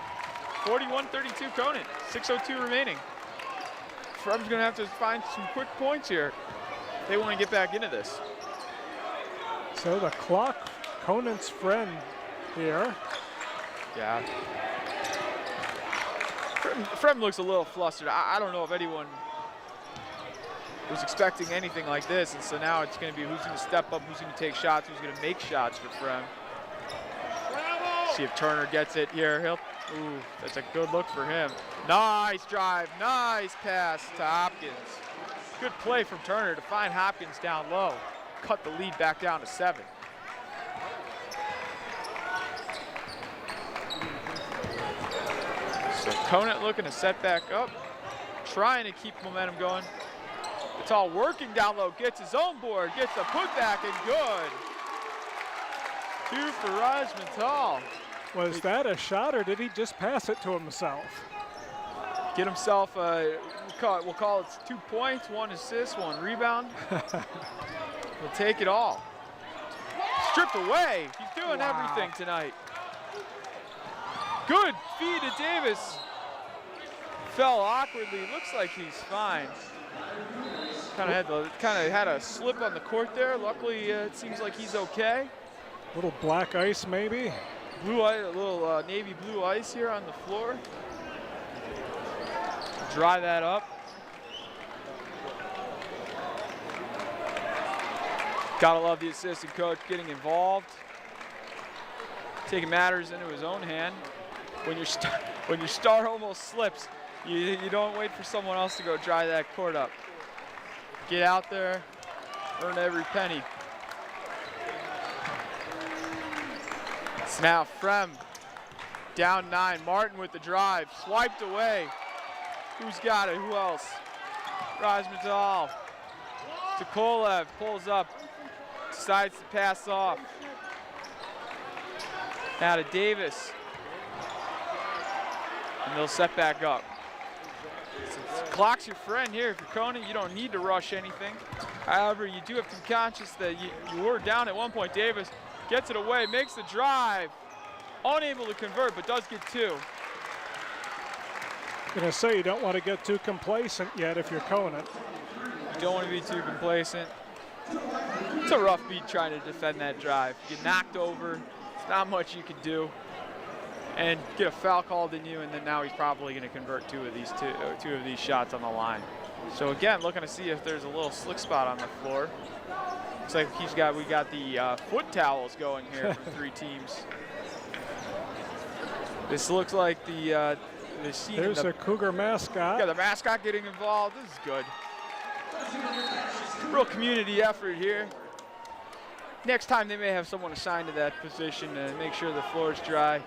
41-32 Conant. 6:02 remaining. Fremd's gonna have to find some quick points here. They want to get back into this. So the clock, Conant's friend here. Yeah. Fremd looks a little flustered. I don't know if anyone was expecting anything like this, and so now it's going to be who's going to step up, who's going to take shots, who's going to make shots for Fremd. See if Turner gets it here. Ooh, that's a good look for him. Nice drive, nice pass to Hopkins. Good play from Turner to find Hopkins down low. Cut the lead back down to 7. So Conant looking to set back up, trying to keep momentum going. It's all working down low, gets his own board, gets the putback, and good. 2 for Rajmental. Was that a shot, or did he just pass it to himself? Get himself, we'll call it 2 points, 1 assist, 1 rebound. He'll take it all. Stripped away. He's doing everything tonight. Good feed to Davis. Fell awkwardly. Looks like he's fine. Kind of had a slip on the court there. Luckily, it seems like he's okay. Little black ice, maybe. Blue ice, a little navy blue ice here on the floor. Dry that up. Gotta love the assistant coach getting involved, taking matters into his own hand. When your star almost slips, you don't wait for someone else to go dry that court up. Get out there, earn every penny. It's now Fremd down 9. Martin with the drive, swiped away. Who's got it? Who else? Rajmental. Tukolev pulls up. Decides to pass off. Now to Davis. And they'll set back up. So clock's your friend here. If you're Conant, you don't need to rush anything. However, you do have to be conscious that you were down at one point. Davis gets it away, makes the drive. Unable to convert, but does get 2. Gonna say you don't want to get too complacent yet if you're Conant. You don't want to be too complacent. It's a rough beat trying to defend that drive. You get knocked over, it's not much you can do. And get a foul called in you, and then now he's probably going to convert two of these shots on the line. So again, looking to see if there's a little slick spot on the floor. Looks like we got the foot towels going here from 3 teams. This looks like the scene. There's a Cougar mascot. Yeah, the mascot getting involved. This is good. Real community effort here. Next time they may have someone assigned to that position to make sure the floor is dry.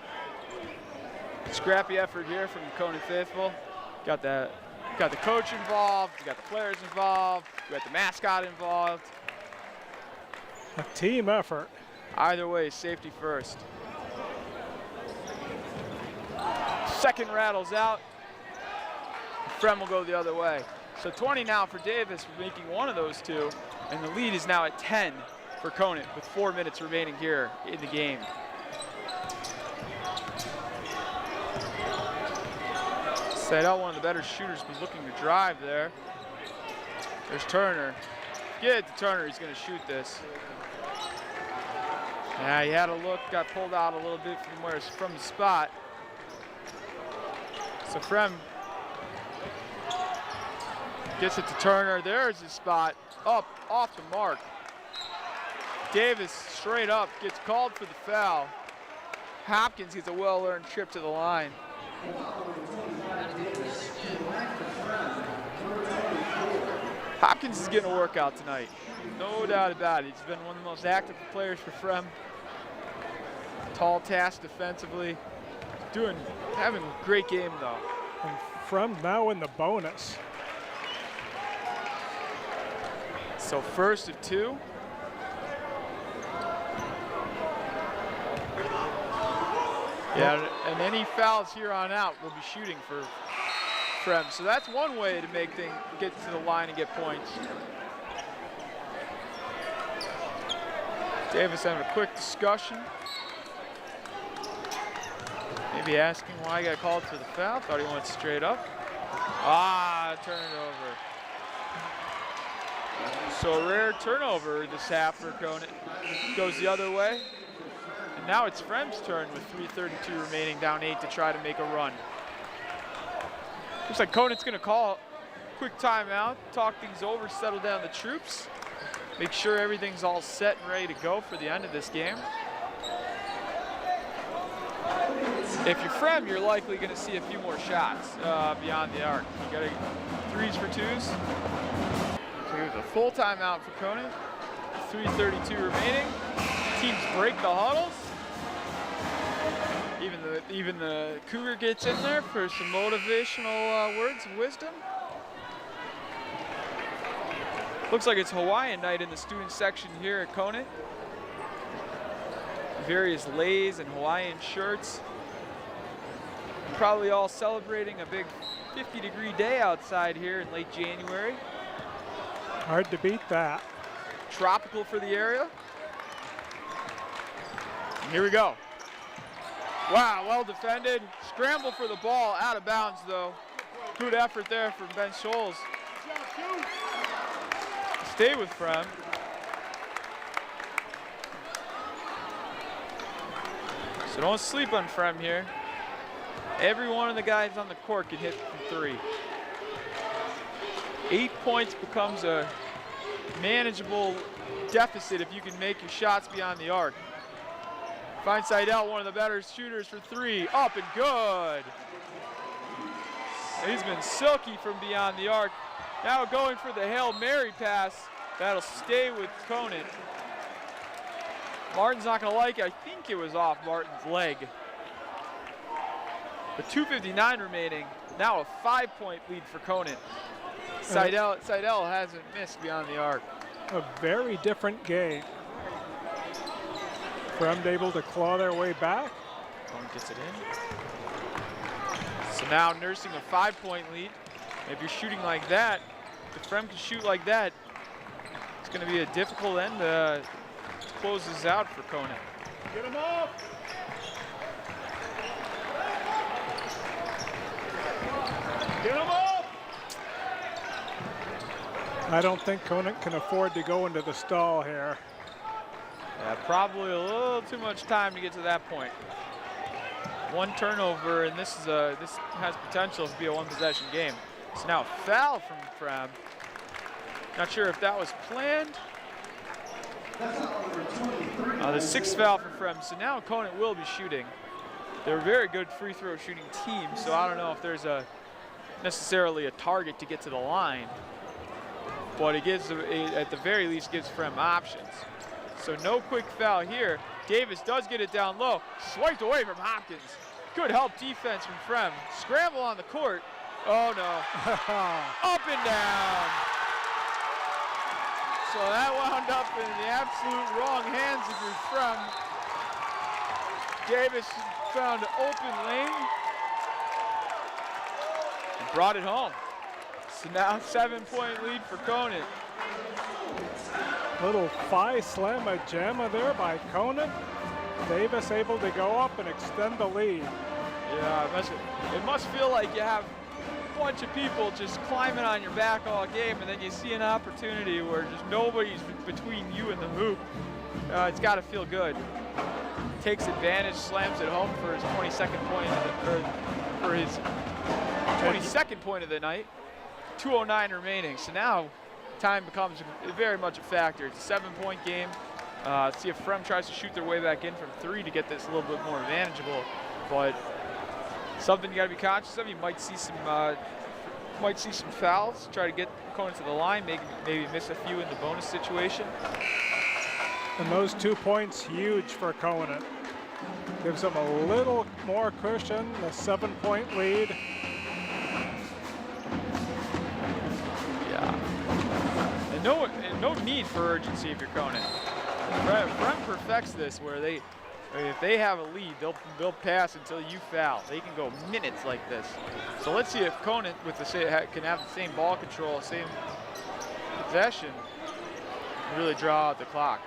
Scrappy effort here from the Conant faithful. Got the coach involved. We got the players involved. We got the mascot involved. A team effort. Either way, safety first. Second rattles out. Fremd will go the other way. So 20 now for Davis for making one of those 2, and the lead is now at 10 for Conant with 4 minutes remaining here in the game. Seidel, one of the better shooters, was looking to drive there. There's Turner. Get it to Turner, he's going to shoot this. Yeah, he had a look, got pulled out a little bit from the spot. So Fremd Gets it to Turner. There's his spot. Up, off the mark. Davis straight up gets called for the foul. Hopkins gets a well-earned trip to the line. Hopkins is getting a workout tonight. No doubt about it. He's been one of the most active players for Fremd. Tall task defensively. Having a great game though. And Fremd now in the bonus. So first of two. Yeah, and any fouls here on out will be shooting for Fremd. So that's one way to get to the line and get points. Davis having a quick discussion. Maybe asking why he got called for the foul. Thought he went straight up. Turn it over. So a rare turnover this half for Conant. Goes the other way. And now it's Fremd's turn with 3:32 remaining, down 8 to try to make a run. Looks like Conant's gonna call a quick timeout, talk things over, settle down the troops, make sure everything's all set and ready to go for the end of this game. If you're Fremd, you're likely gonna see a few more shots beyond the arc. You got 3s for 2s. So here's a full timeout for Conant. 3:32 remaining. Teams break the huddles. Even the Cougar gets in there for some motivational words of wisdom. Looks like it's Hawaiian night in the student section here at Conant. Various leis and Hawaiian shirts. Probably all celebrating a big 50-degree day outside here in late January. Hard to beat that. Tropical for the area. And here we go. Wow, well defended. Scramble for the ball, out of bounds though. Good effort there from Ben Scholes. Stay with Fremd. So don't sleep on Fremd here. Every one of the guys on the court can hit from 3. 8 points becomes a manageable deficit if you can make your shots beyond the arc. Finds Seidel, one of the better shooters for 3. Up and good. He's been silky from beyond the arc. Now going for the Hail Mary pass. That'll stay with Conant. Martin's not going to like it. I think it was off Martin's leg. With 2:59 remaining, now a 5-point lead for Conant. Seidel hasn't missed beyond the arc. A very different game. Fremd able to claw their way back. Conant gets it in. So now nursing a 5-point lead. If you're shooting like that, if Fremd can shoot like that, it's going to be a difficult end to close this out for Conant. Get him up! Get him up! I don't think Conant can afford to go into the stall here. Yeah, probably a little too much time to get to that point. 1 turnover, and this has potential to be a 1-possession game. So now a foul from Fremd. Not sure if that was planned. The 6th foul for Fremd. So now Conant will be shooting. They're a very good free throw shooting team, so I don't know if there's necessarily a target to get to the line. But it gives, at the very least, gives Fremd options. So no quick foul here. Davis does get it down low. Swiped away from Hopkins. Good help defense from Fremd. Scramble on the court. Oh no. Up and down. So that wound up in the absolute wrong hands of your Fremd. Davis found an open lane and brought it home. So now 7-point lead for Conant. Little Phi Slamma Jamma there by Conant. Davis able to go up and extend the lead. Yeah, it must feel like you have a bunch of people just climbing on your back all game, and then you see an opportunity where just nobody's between you and the hoop. It's got to feel good. Takes advantage, slams it home for his 22nd point of the night. 2:09 remaining. So now time becomes very much a factor. It's a 7-point game. See if Fremd tries to shoot their way back in from 3 to get this a little bit more manageable. But something you got to be conscious of. You might see some fouls. Try to get Conant to the line. Maybe miss a few in the bonus situation. And those 2 points huge for Conant. Gives them a little more cushion. A 7-point lead. Yeah. And no need for urgency if you're Conant. Fremd perfects this where if they have a lead, they'll pass until you foul. They can go minutes like this. So let's see if Conant can have the same ball control, same possession, and really draw out the clock.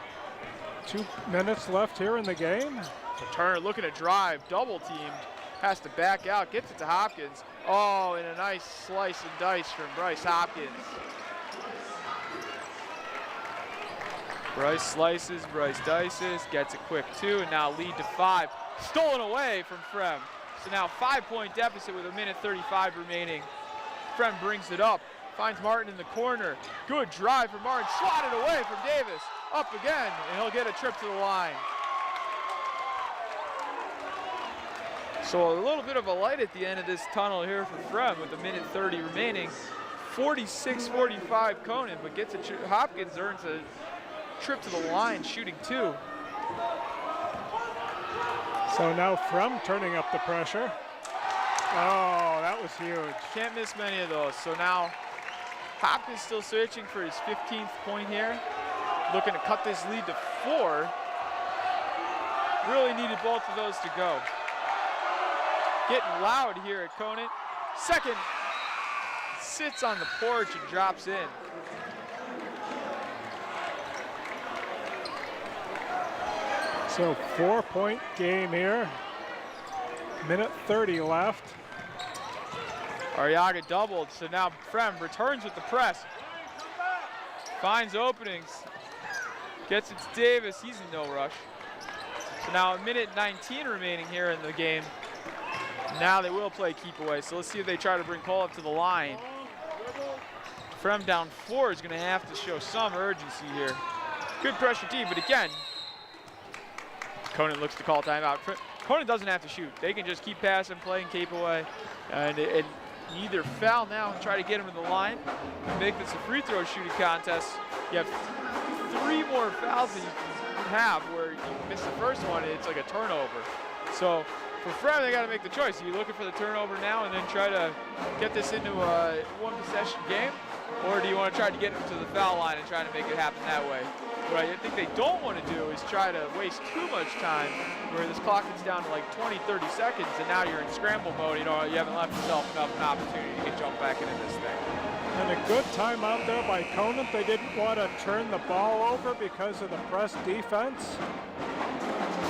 2 minutes left here in the game. So Turner looking to drive, double teamed, has to back out, gets it to Hopkins. Oh, and a nice slice and dice from Bryce Hopkins. Bryce slices, Bryce dices, gets a quick 2, and now lead to 5. Stolen away from Fremd. So now 5-point deficit with 1:35 remaining. Fremd brings it up, finds Martin in the corner. Good drive from Martin, swatted away from Davis. Up again, and he'll get a trip to the line. So a little bit of a light at the end of this tunnel here for Fremd with 1:30 remaining. 46-45 Conant, but gets a Hopkins earns a trip to the line, shooting 2. So now Fremd turning up the pressure. Oh, that was huge. Can't miss many of those. So now Hopkins still searching for his 15th point here. Looking to cut this lead to 4. Really needed both of those to go. Getting loud here at Conant. Second, sits on the porch and drops in. So 4-point game here. 1:30 left. Arriaga doubled, so now Fremd returns with the press. Finds openings. Gets it to Davis, he's in no rush. So now 1:19 remaining here in the game. Now they will play keep away, so let's see if they try to bring Cole up to the line. Fremd down 4 is gonna have to show some urgency here. Good pressure team, but again, Conant looks to call timeout. Conant doesn't have to shoot. They can just keep passing, playing keep away, and either foul now and try to get him to the line and make this a free throw shooting contest. You have 3 more fouls that you can have where you miss the first one, it's like a turnover. So for Fremd, they got to make the choice. Are you looking for the turnover now and then try to get this into a 1-possession game? Or do you want to try to get them to the foul line and try to make it happen that way? What I think they don't want to do is try to waste too much time where this clock gets down to like 20, 30 seconds and now you're in scramble mode. You know, you haven't left yourself enough an opportunity to get jump back into this thing. And a good time out there by Conant. They didn't want to turn the ball over because of the press defense.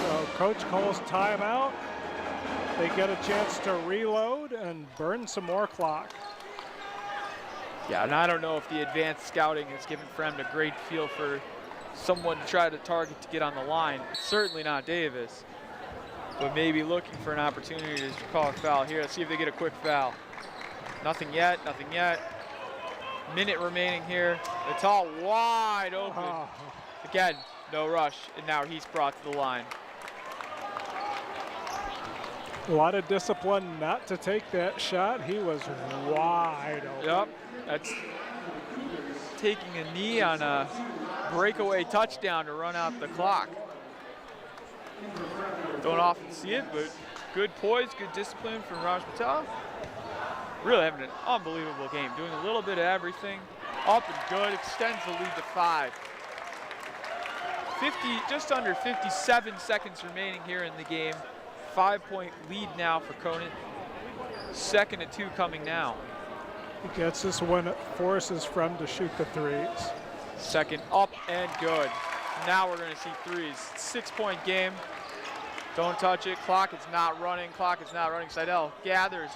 So coach calls timeout. They get a chance to reload and burn some more clock. Yeah, and I don't know if the advanced scouting has given Fremd a great feel for someone to try to target to get on the line. It's certainly not Davis, but maybe looking for an opportunity to call a foul here. Let's see if they get a quick foul. Nothing yet, nothing yet. Minute remaining here. It's all wide open. Oh. Again, no rush, and now he's brought to the line. A lot of discipline not to take that shot. He was wide open. Yep, that's taking a knee on a breakaway touchdown to run out the clock. Don't often see it, but good poise, good discipline from Raj Patel. Really having an unbelievable game, doing a little bit of everything. Up and good, extends the lead to 5. Just under 57 seconds remaining here in the game. 5-point lead now for Conant. 2nd and 2 coming now. He gets this when it forces Fremd to shoot the threes. Second up and good. Now we're gonna see threes. 6-point game. Don't touch it, clock is not running, Seidel gathers.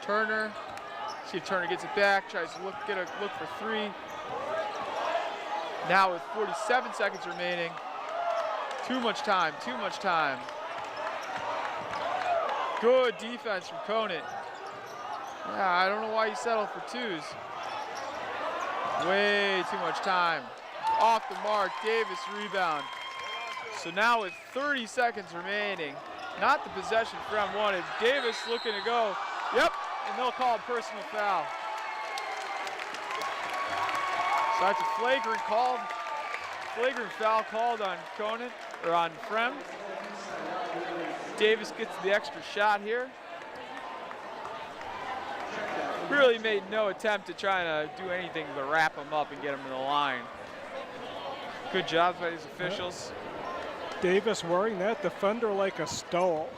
Turner, see if Turner gets it back, tries to look for 3. Now with 47 seconds remaining. Too much time. Good defense from Conant. Yeah, I don't know why he settled for 2s. Way too much time. Off the mark, Davis rebound. So now with 30 seconds remaining, not the possession Fremd wanted. Davis looking to go. Yep, and they'll call a personal foul. So that's a flagrant foul called on Conant, or on Fremd. Davis gets the extra shot here. Really made no attempt to try to do anything but wrap him up and get him to the line. Good job by these officials. Davis wearing that defender like a stole.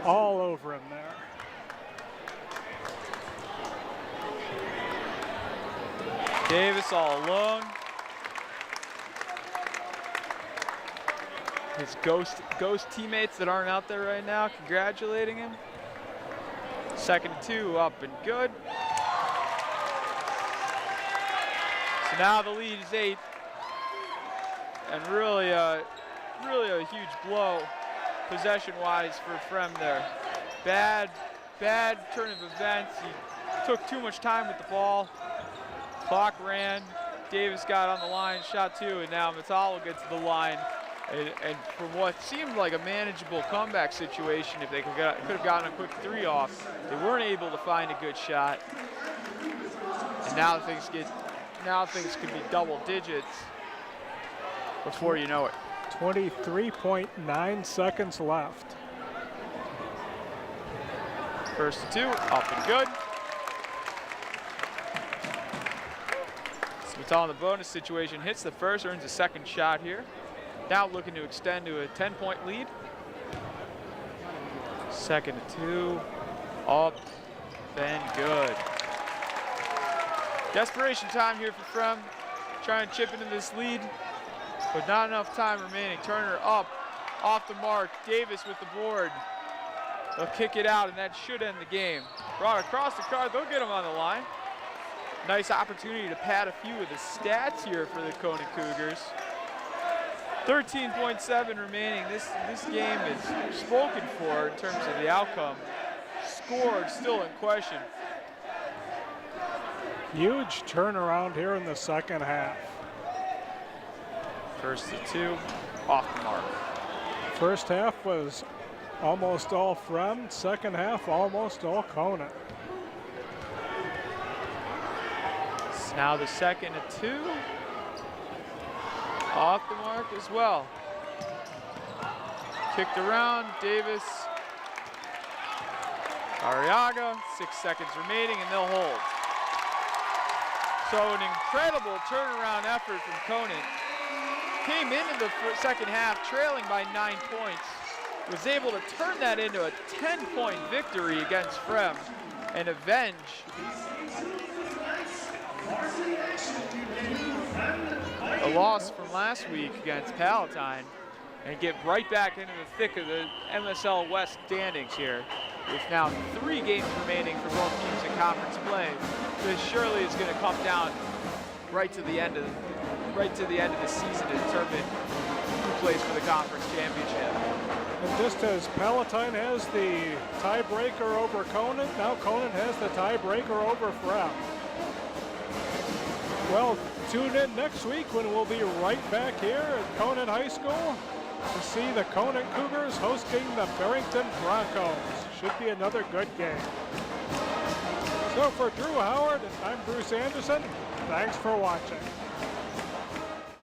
All over him there. Davis all alone. His ghost teammates that aren't out there right now congratulating him. 2nd and 2, up and good. So now the lead is 8. And really a huge blow possession-wise for Fremd there. Bad turn of events. He took too much time with the ball. Clock ran. Davis got on the line, shot 2, and now Metallo gets to the line. And from what seemed like a manageable comeback situation, if they could have gotten a quick 3 off, they weren't able to find a good shot. And now things could be double digits before you know it. 23.9 seconds left. 1st and 2, up and good. Metallo in the bonus situation hits the first, earns a 2nd shot here. Now looking to extend to a 10-point lead. 2nd and 2, up and good. Desperation time here for Fremd. Trying to chip into this lead, but not enough time remaining. Turner up, off the mark. Davis with the board. They'll kick it out, and that should end the game. Brought across the card, they'll get him on the line. Nice opportunity to pad a few of the stats here for the Conant Cougars. 13.7 remaining. This game is spoken for in terms of the outcome. Score still in question. Huge turnaround here in the 2nd half. 1st and 2, off the mark. 1st half was almost all Fremd. 2nd half, almost all Conant. It's now the 2nd and 2. Off the mark as well. Kicked around, Davis. Arriaga, 6 seconds remaining, and they'll hold. So an incredible turnaround effort from Conant. Came into the 2nd half trailing by 9 points. Was able to turn that into a 10-point victory against Fremd and avenge a loss from last week against Palatine and get right back into the thick of the MSL West standings here. With now 3 games remaining for both teams in conference play, this surely is going to come down right to the end of the season to determine who plays for the conference championship. And just as Palatine has the tiebreaker over Conant, now Conant has the tiebreaker over Fremd. Well, tune in next week when we'll be right back here at Conant High School to see the Conant Cougars hosting the Barrington Broncos. Should be another good game. So for Drew Howard, I'm Bruce Anderson. Thanks for watching.